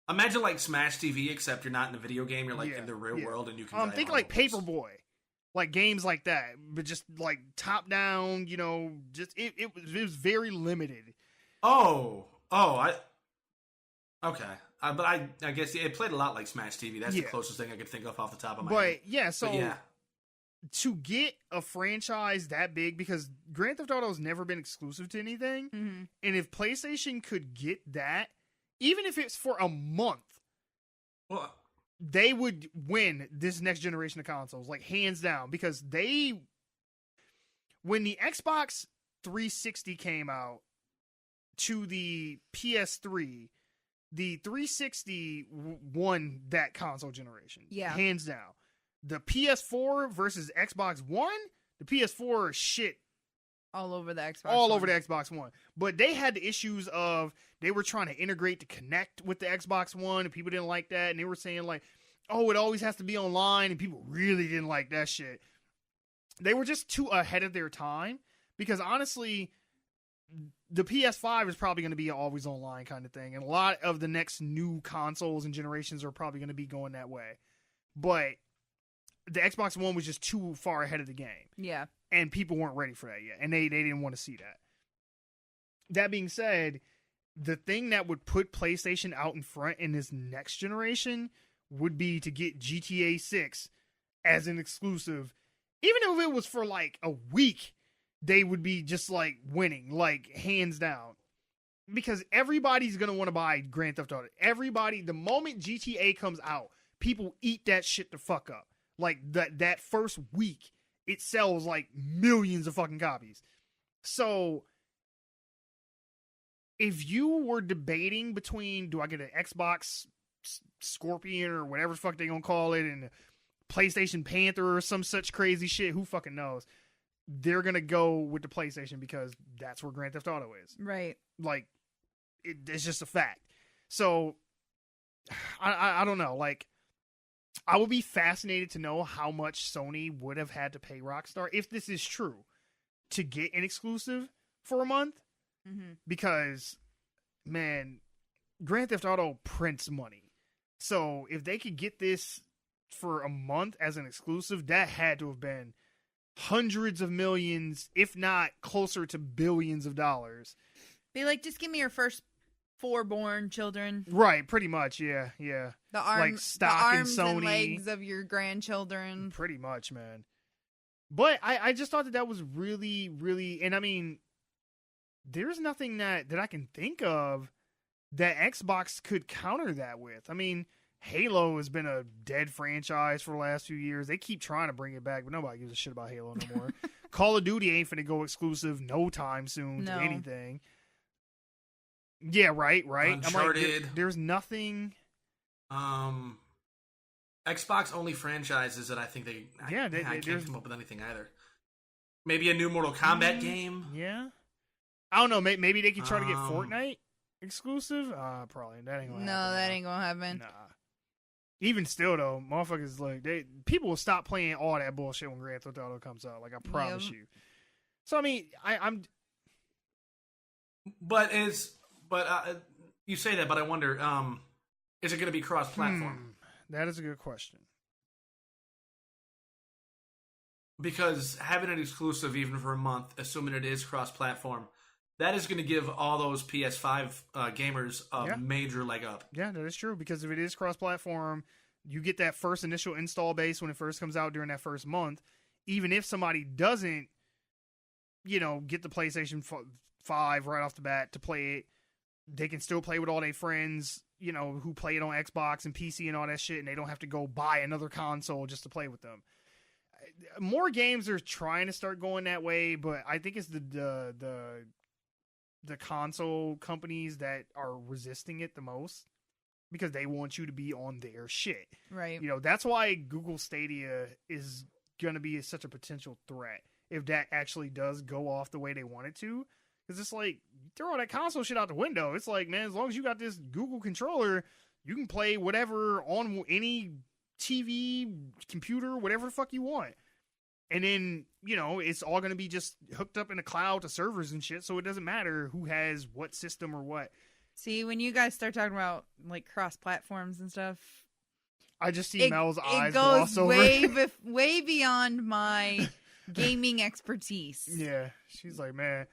Imagine like Smash TV, except you're not in a video game. You're like in the real world, and you can. Think like Paperboy, like games like that, but just like top down. Just it was very limited. Okay. But I guess it played a lot like Smash TV. That's the closest thing I could think of off the top of my head. To get a franchise that big, because Grand Theft Auto has never been exclusive to anything, and if PlayStation could get that, even if it's for a month, they would win this next generation of consoles, like hands down, because when the Xbox 360 came out to the PS3, the 360 won that console generation. Yeah. Hands down. The PS4 versus Xbox One, the PS4 shit all over the Xbox over the Xbox One. But they had the issues of they were trying to integrate to connect with the Xbox One, and people didn't like that, and they were saying like, oh, it always has to be online, and people really didn't like that shit. They were just too ahead of their time, because honestly, the PS5 is probably going to be an always online kind of thing, and a lot of the next new consoles and generations are probably going to be going that way. But the Xbox One was just too far ahead of the game. Yeah. And people weren't ready for that yet. And they didn't want to see that. That being said, the thing that would put PlayStation out in front in this next generation would be to get GTA 6 as an exclusive. Even if it was for like a week, they would be just like winning, like hands down. Because everybody's going to want to buy Grand Theft Auto. Everybody, the moment GTA comes out, people eat that shit the fuck up. Like, that first week, it sells, like, millions of fucking copies. So, if you were debating between, do I get an Xbox Scorpion or whatever the fuck they gonna call it, and a PlayStation Panther or some such crazy shit, who fucking knows? They're gonna go with the PlayStation because that's where Grand Theft Auto is. Right. Like, it's just a fact. So, I don't know, like, I would be fascinated to know how much Sony would have had to pay Rockstar, if this is true, to get an exclusive for a month. Mm-hmm. Because, man, Grand Theft Auto prints money. So if they could get this for a month as an exclusive, that had to have been hundreds of millions, if not closer to billions of dollars. Be like, just give me your first 4 born children. Right, pretty much, yeah. The arms and legs of your grandchildren. Pretty much, man. But I just thought that was really, really, and I mean, there's nothing that I can think of that Xbox could counter that with. I mean, Halo has been a dead franchise for the last few years. They keep trying to bring it back, but nobody gives a shit about Halo no more. Call of Duty ain't finna go exclusive no time soon to anything. Yeah, right. Uncharted. I'm like, there's nothing. Xbox only franchises that I think I can't come up with anything either. Maybe a new Mortal Kombat game. Yeah, I don't know. Maybe they could try to get Fortnite exclusive. Probably that ain't gonna happen. No, that ain't gonna happen. Nah. Even still though, motherfuckers like people will stop playing all that bullshit when Grand Theft Auto comes out. Like I promise you. So I mean, I'm. But you say that, but I wonder, is it going to be cross-platform? That is a good question. Because having it exclusive even for a month, assuming it is cross-platform, that is going to give all those PS5 gamers a major leg up. Yeah, that is true. Because if it is cross-platform, you get that first initial install base when it first comes out during that first month. Even if somebody doesn't, get the PlayStation 5 right off the bat to play it, they can still play with all their friends who play it on Xbox and PC and all that shit, and they don't have to go buy another console just to play with them. More games are trying to start going that way, but I think it's the console companies that are resisting it the most because they want you to be on their shit. Right. That's why Google Stadia is going to be such a potential threat if that actually does go off the way they want it to. Because it's like, throw all that console shit out the window. It's like, man, as long as you got this Google controller, you can play whatever on any TV, computer, whatever the fuck you want. And then, it's all going to be just hooked up in the cloud to servers and shit, so it doesn't matter who has what system or what. See, when you guys start talking about, like, cross-platforms and stuff... I just see Mel's eyes gloss over. It goes way beyond my gaming expertise. Yeah, she's like, man...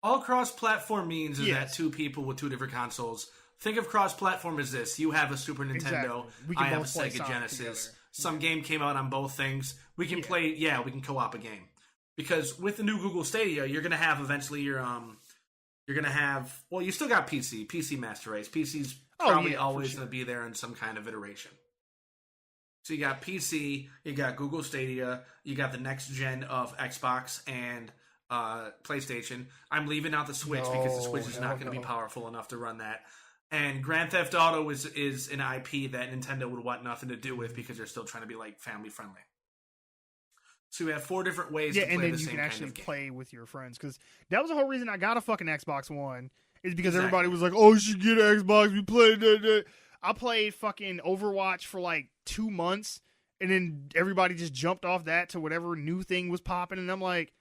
All cross-platform means is that two people with two different consoles. Think of cross-platform as this. You have a Super Nintendo. Exactly. I have a Sega Genesis. Together. Some game came out on both things. We can play, we can co-op a game. Because with the new Google Stadia, you're going to have eventually you're going to have, you still got PC Master Race. PC's probably always going to be there in some kind of iteration. So you got PC, you got Google Stadia, you got the next gen of Xbox and PlayStation. I'm leaving out the Switch because the Switch is not going to be powerful enough to run that. And Grand Theft Auto is an IP that Nintendo would want nothing to do with because they're still trying to be like family friendly. So you have 4 different ways to play the same kind of game. Yeah, and then you can actually play with your friends. Because that was the whole reason I got a fucking Xbox One. Is because everybody was like, oh, you should get an Xbox. We played that. I played fucking Overwatch for like 2 months. And then everybody just jumped off that to whatever new thing was popping. And I'm like,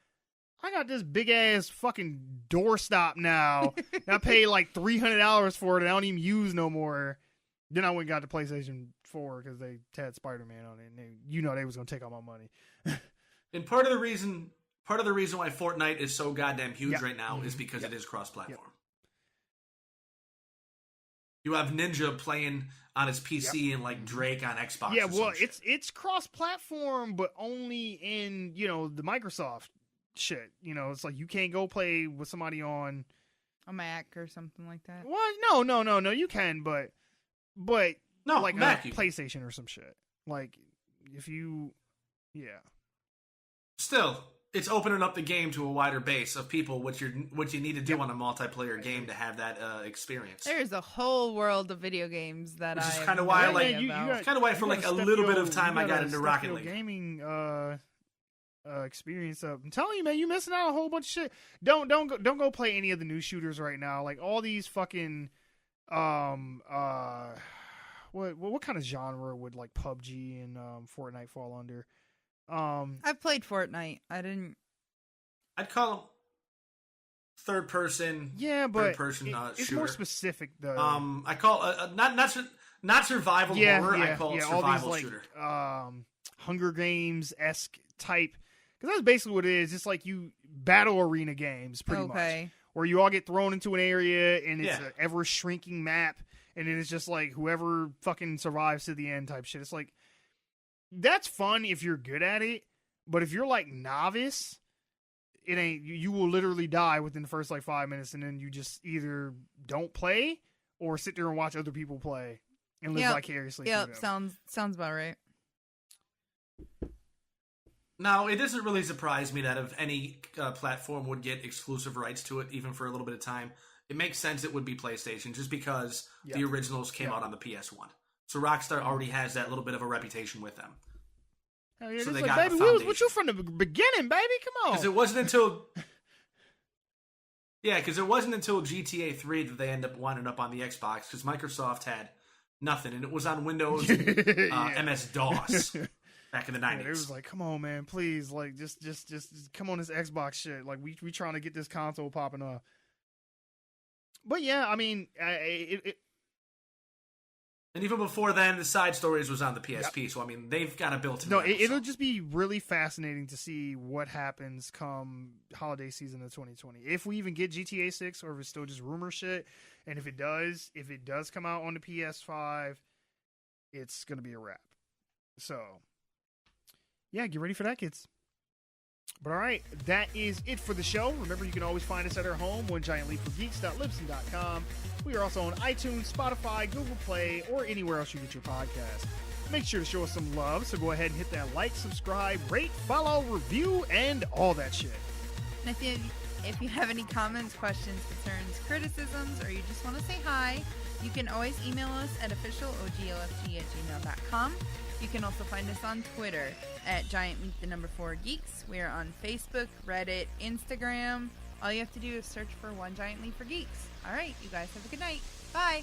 I got this big ass fucking doorstop now. And I paid like $300 for it and I don't even use no more. Then I went and got the PlayStation 4 because they had Spider-Man on it. And they was going to take all my money. And part of the reason why Fortnite is so goddamn huge right now is because it is cross-platform. Yep. You have Ninja playing on his PC and like Drake on Xbox. Yeah, well, it's cross-platform, but only in the Microsoft shit. It's like you can't go play with somebody on a Mac or something like that. Well, no, you can, but no, like Mac, a PlayStation or some shit. Like if you, Still, it's opening up the game to a wider base of people, what you need to do on a multiplayer game to have that experience. There's a whole world of video games that Which is kind of why for like a little bit of time I got into Rocket League. Gaming experience up. I'm telling you, man, you missing out on a whole bunch of shit. Don't go play any of the new shooters right now. Like all these fucking what kind of genre would like PUBG and Fortnite fall under? I've played Fortnite. I'd call them third person. Yeah, but it's shooter. More specific though. I call not survival horror. I call it survival all these, shooter. Hunger Games-esque type. Because that's basically what it is. It's like battle arena games, pretty much. Where you all get thrown into an area and it's an ever shrinking map, and then it's just like whoever fucking survives to the end type shit. It's like that's fun if you're good at it, but if you're like novice, it ain't. You will literally die within the first like 5 minutes, and then you just either don't play or sit there and watch other people play and live vicariously. Yep, sounds about right. Now, it doesn't really surprise me that if any platform would get exclusive rights to it, even for a little bit of time, it makes sense it would be PlayStation, just because the originals came out on the PS1. So Rockstar already has that little bit of a reputation with them. Hell yeah, so they got baby, we was with you from the beginning, baby. Come on. Because it wasn't until GTA 3 that they ended up winding up on the Xbox, because Microsoft had nothing, and it was on Windows MS-DOS. Back in the 90s. It was like, come on, man, please, like, just come on this Xbox shit. Like, we trying to get this console popping off. But yeah, I mean, and even before then, the side stories was on the PSP. So I mean, they've got a built-in. No, it'll just be really fascinating to see what happens come holiday season of 2020. If we even get GTA 6, or if it's still just rumor shit, and if it does come out on the PS5, it's gonna be a wrap. So. Yeah, get ready for that, kids. But all right, that is it for the show. Remember, you can always find us at our home, onegiantleapforgeeks.libsyn.com. We are also on iTunes, Spotify, Google Play, or anywhere else you get your podcast. Make sure to show us some love, so go ahead and hit that like, subscribe, rate, follow, review, and all that shit. And if you have any comments, questions, concerns, criticisms, or you just want to say hi, you can always email us at officialogolfg@gmail.com. You can also find us on Twitter at GiantLeap4Geeks. We are on Facebook, Reddit, Instagram. All you have to do is search for One Giant Leap for Geeks. All right, you guys have a good night. Bye.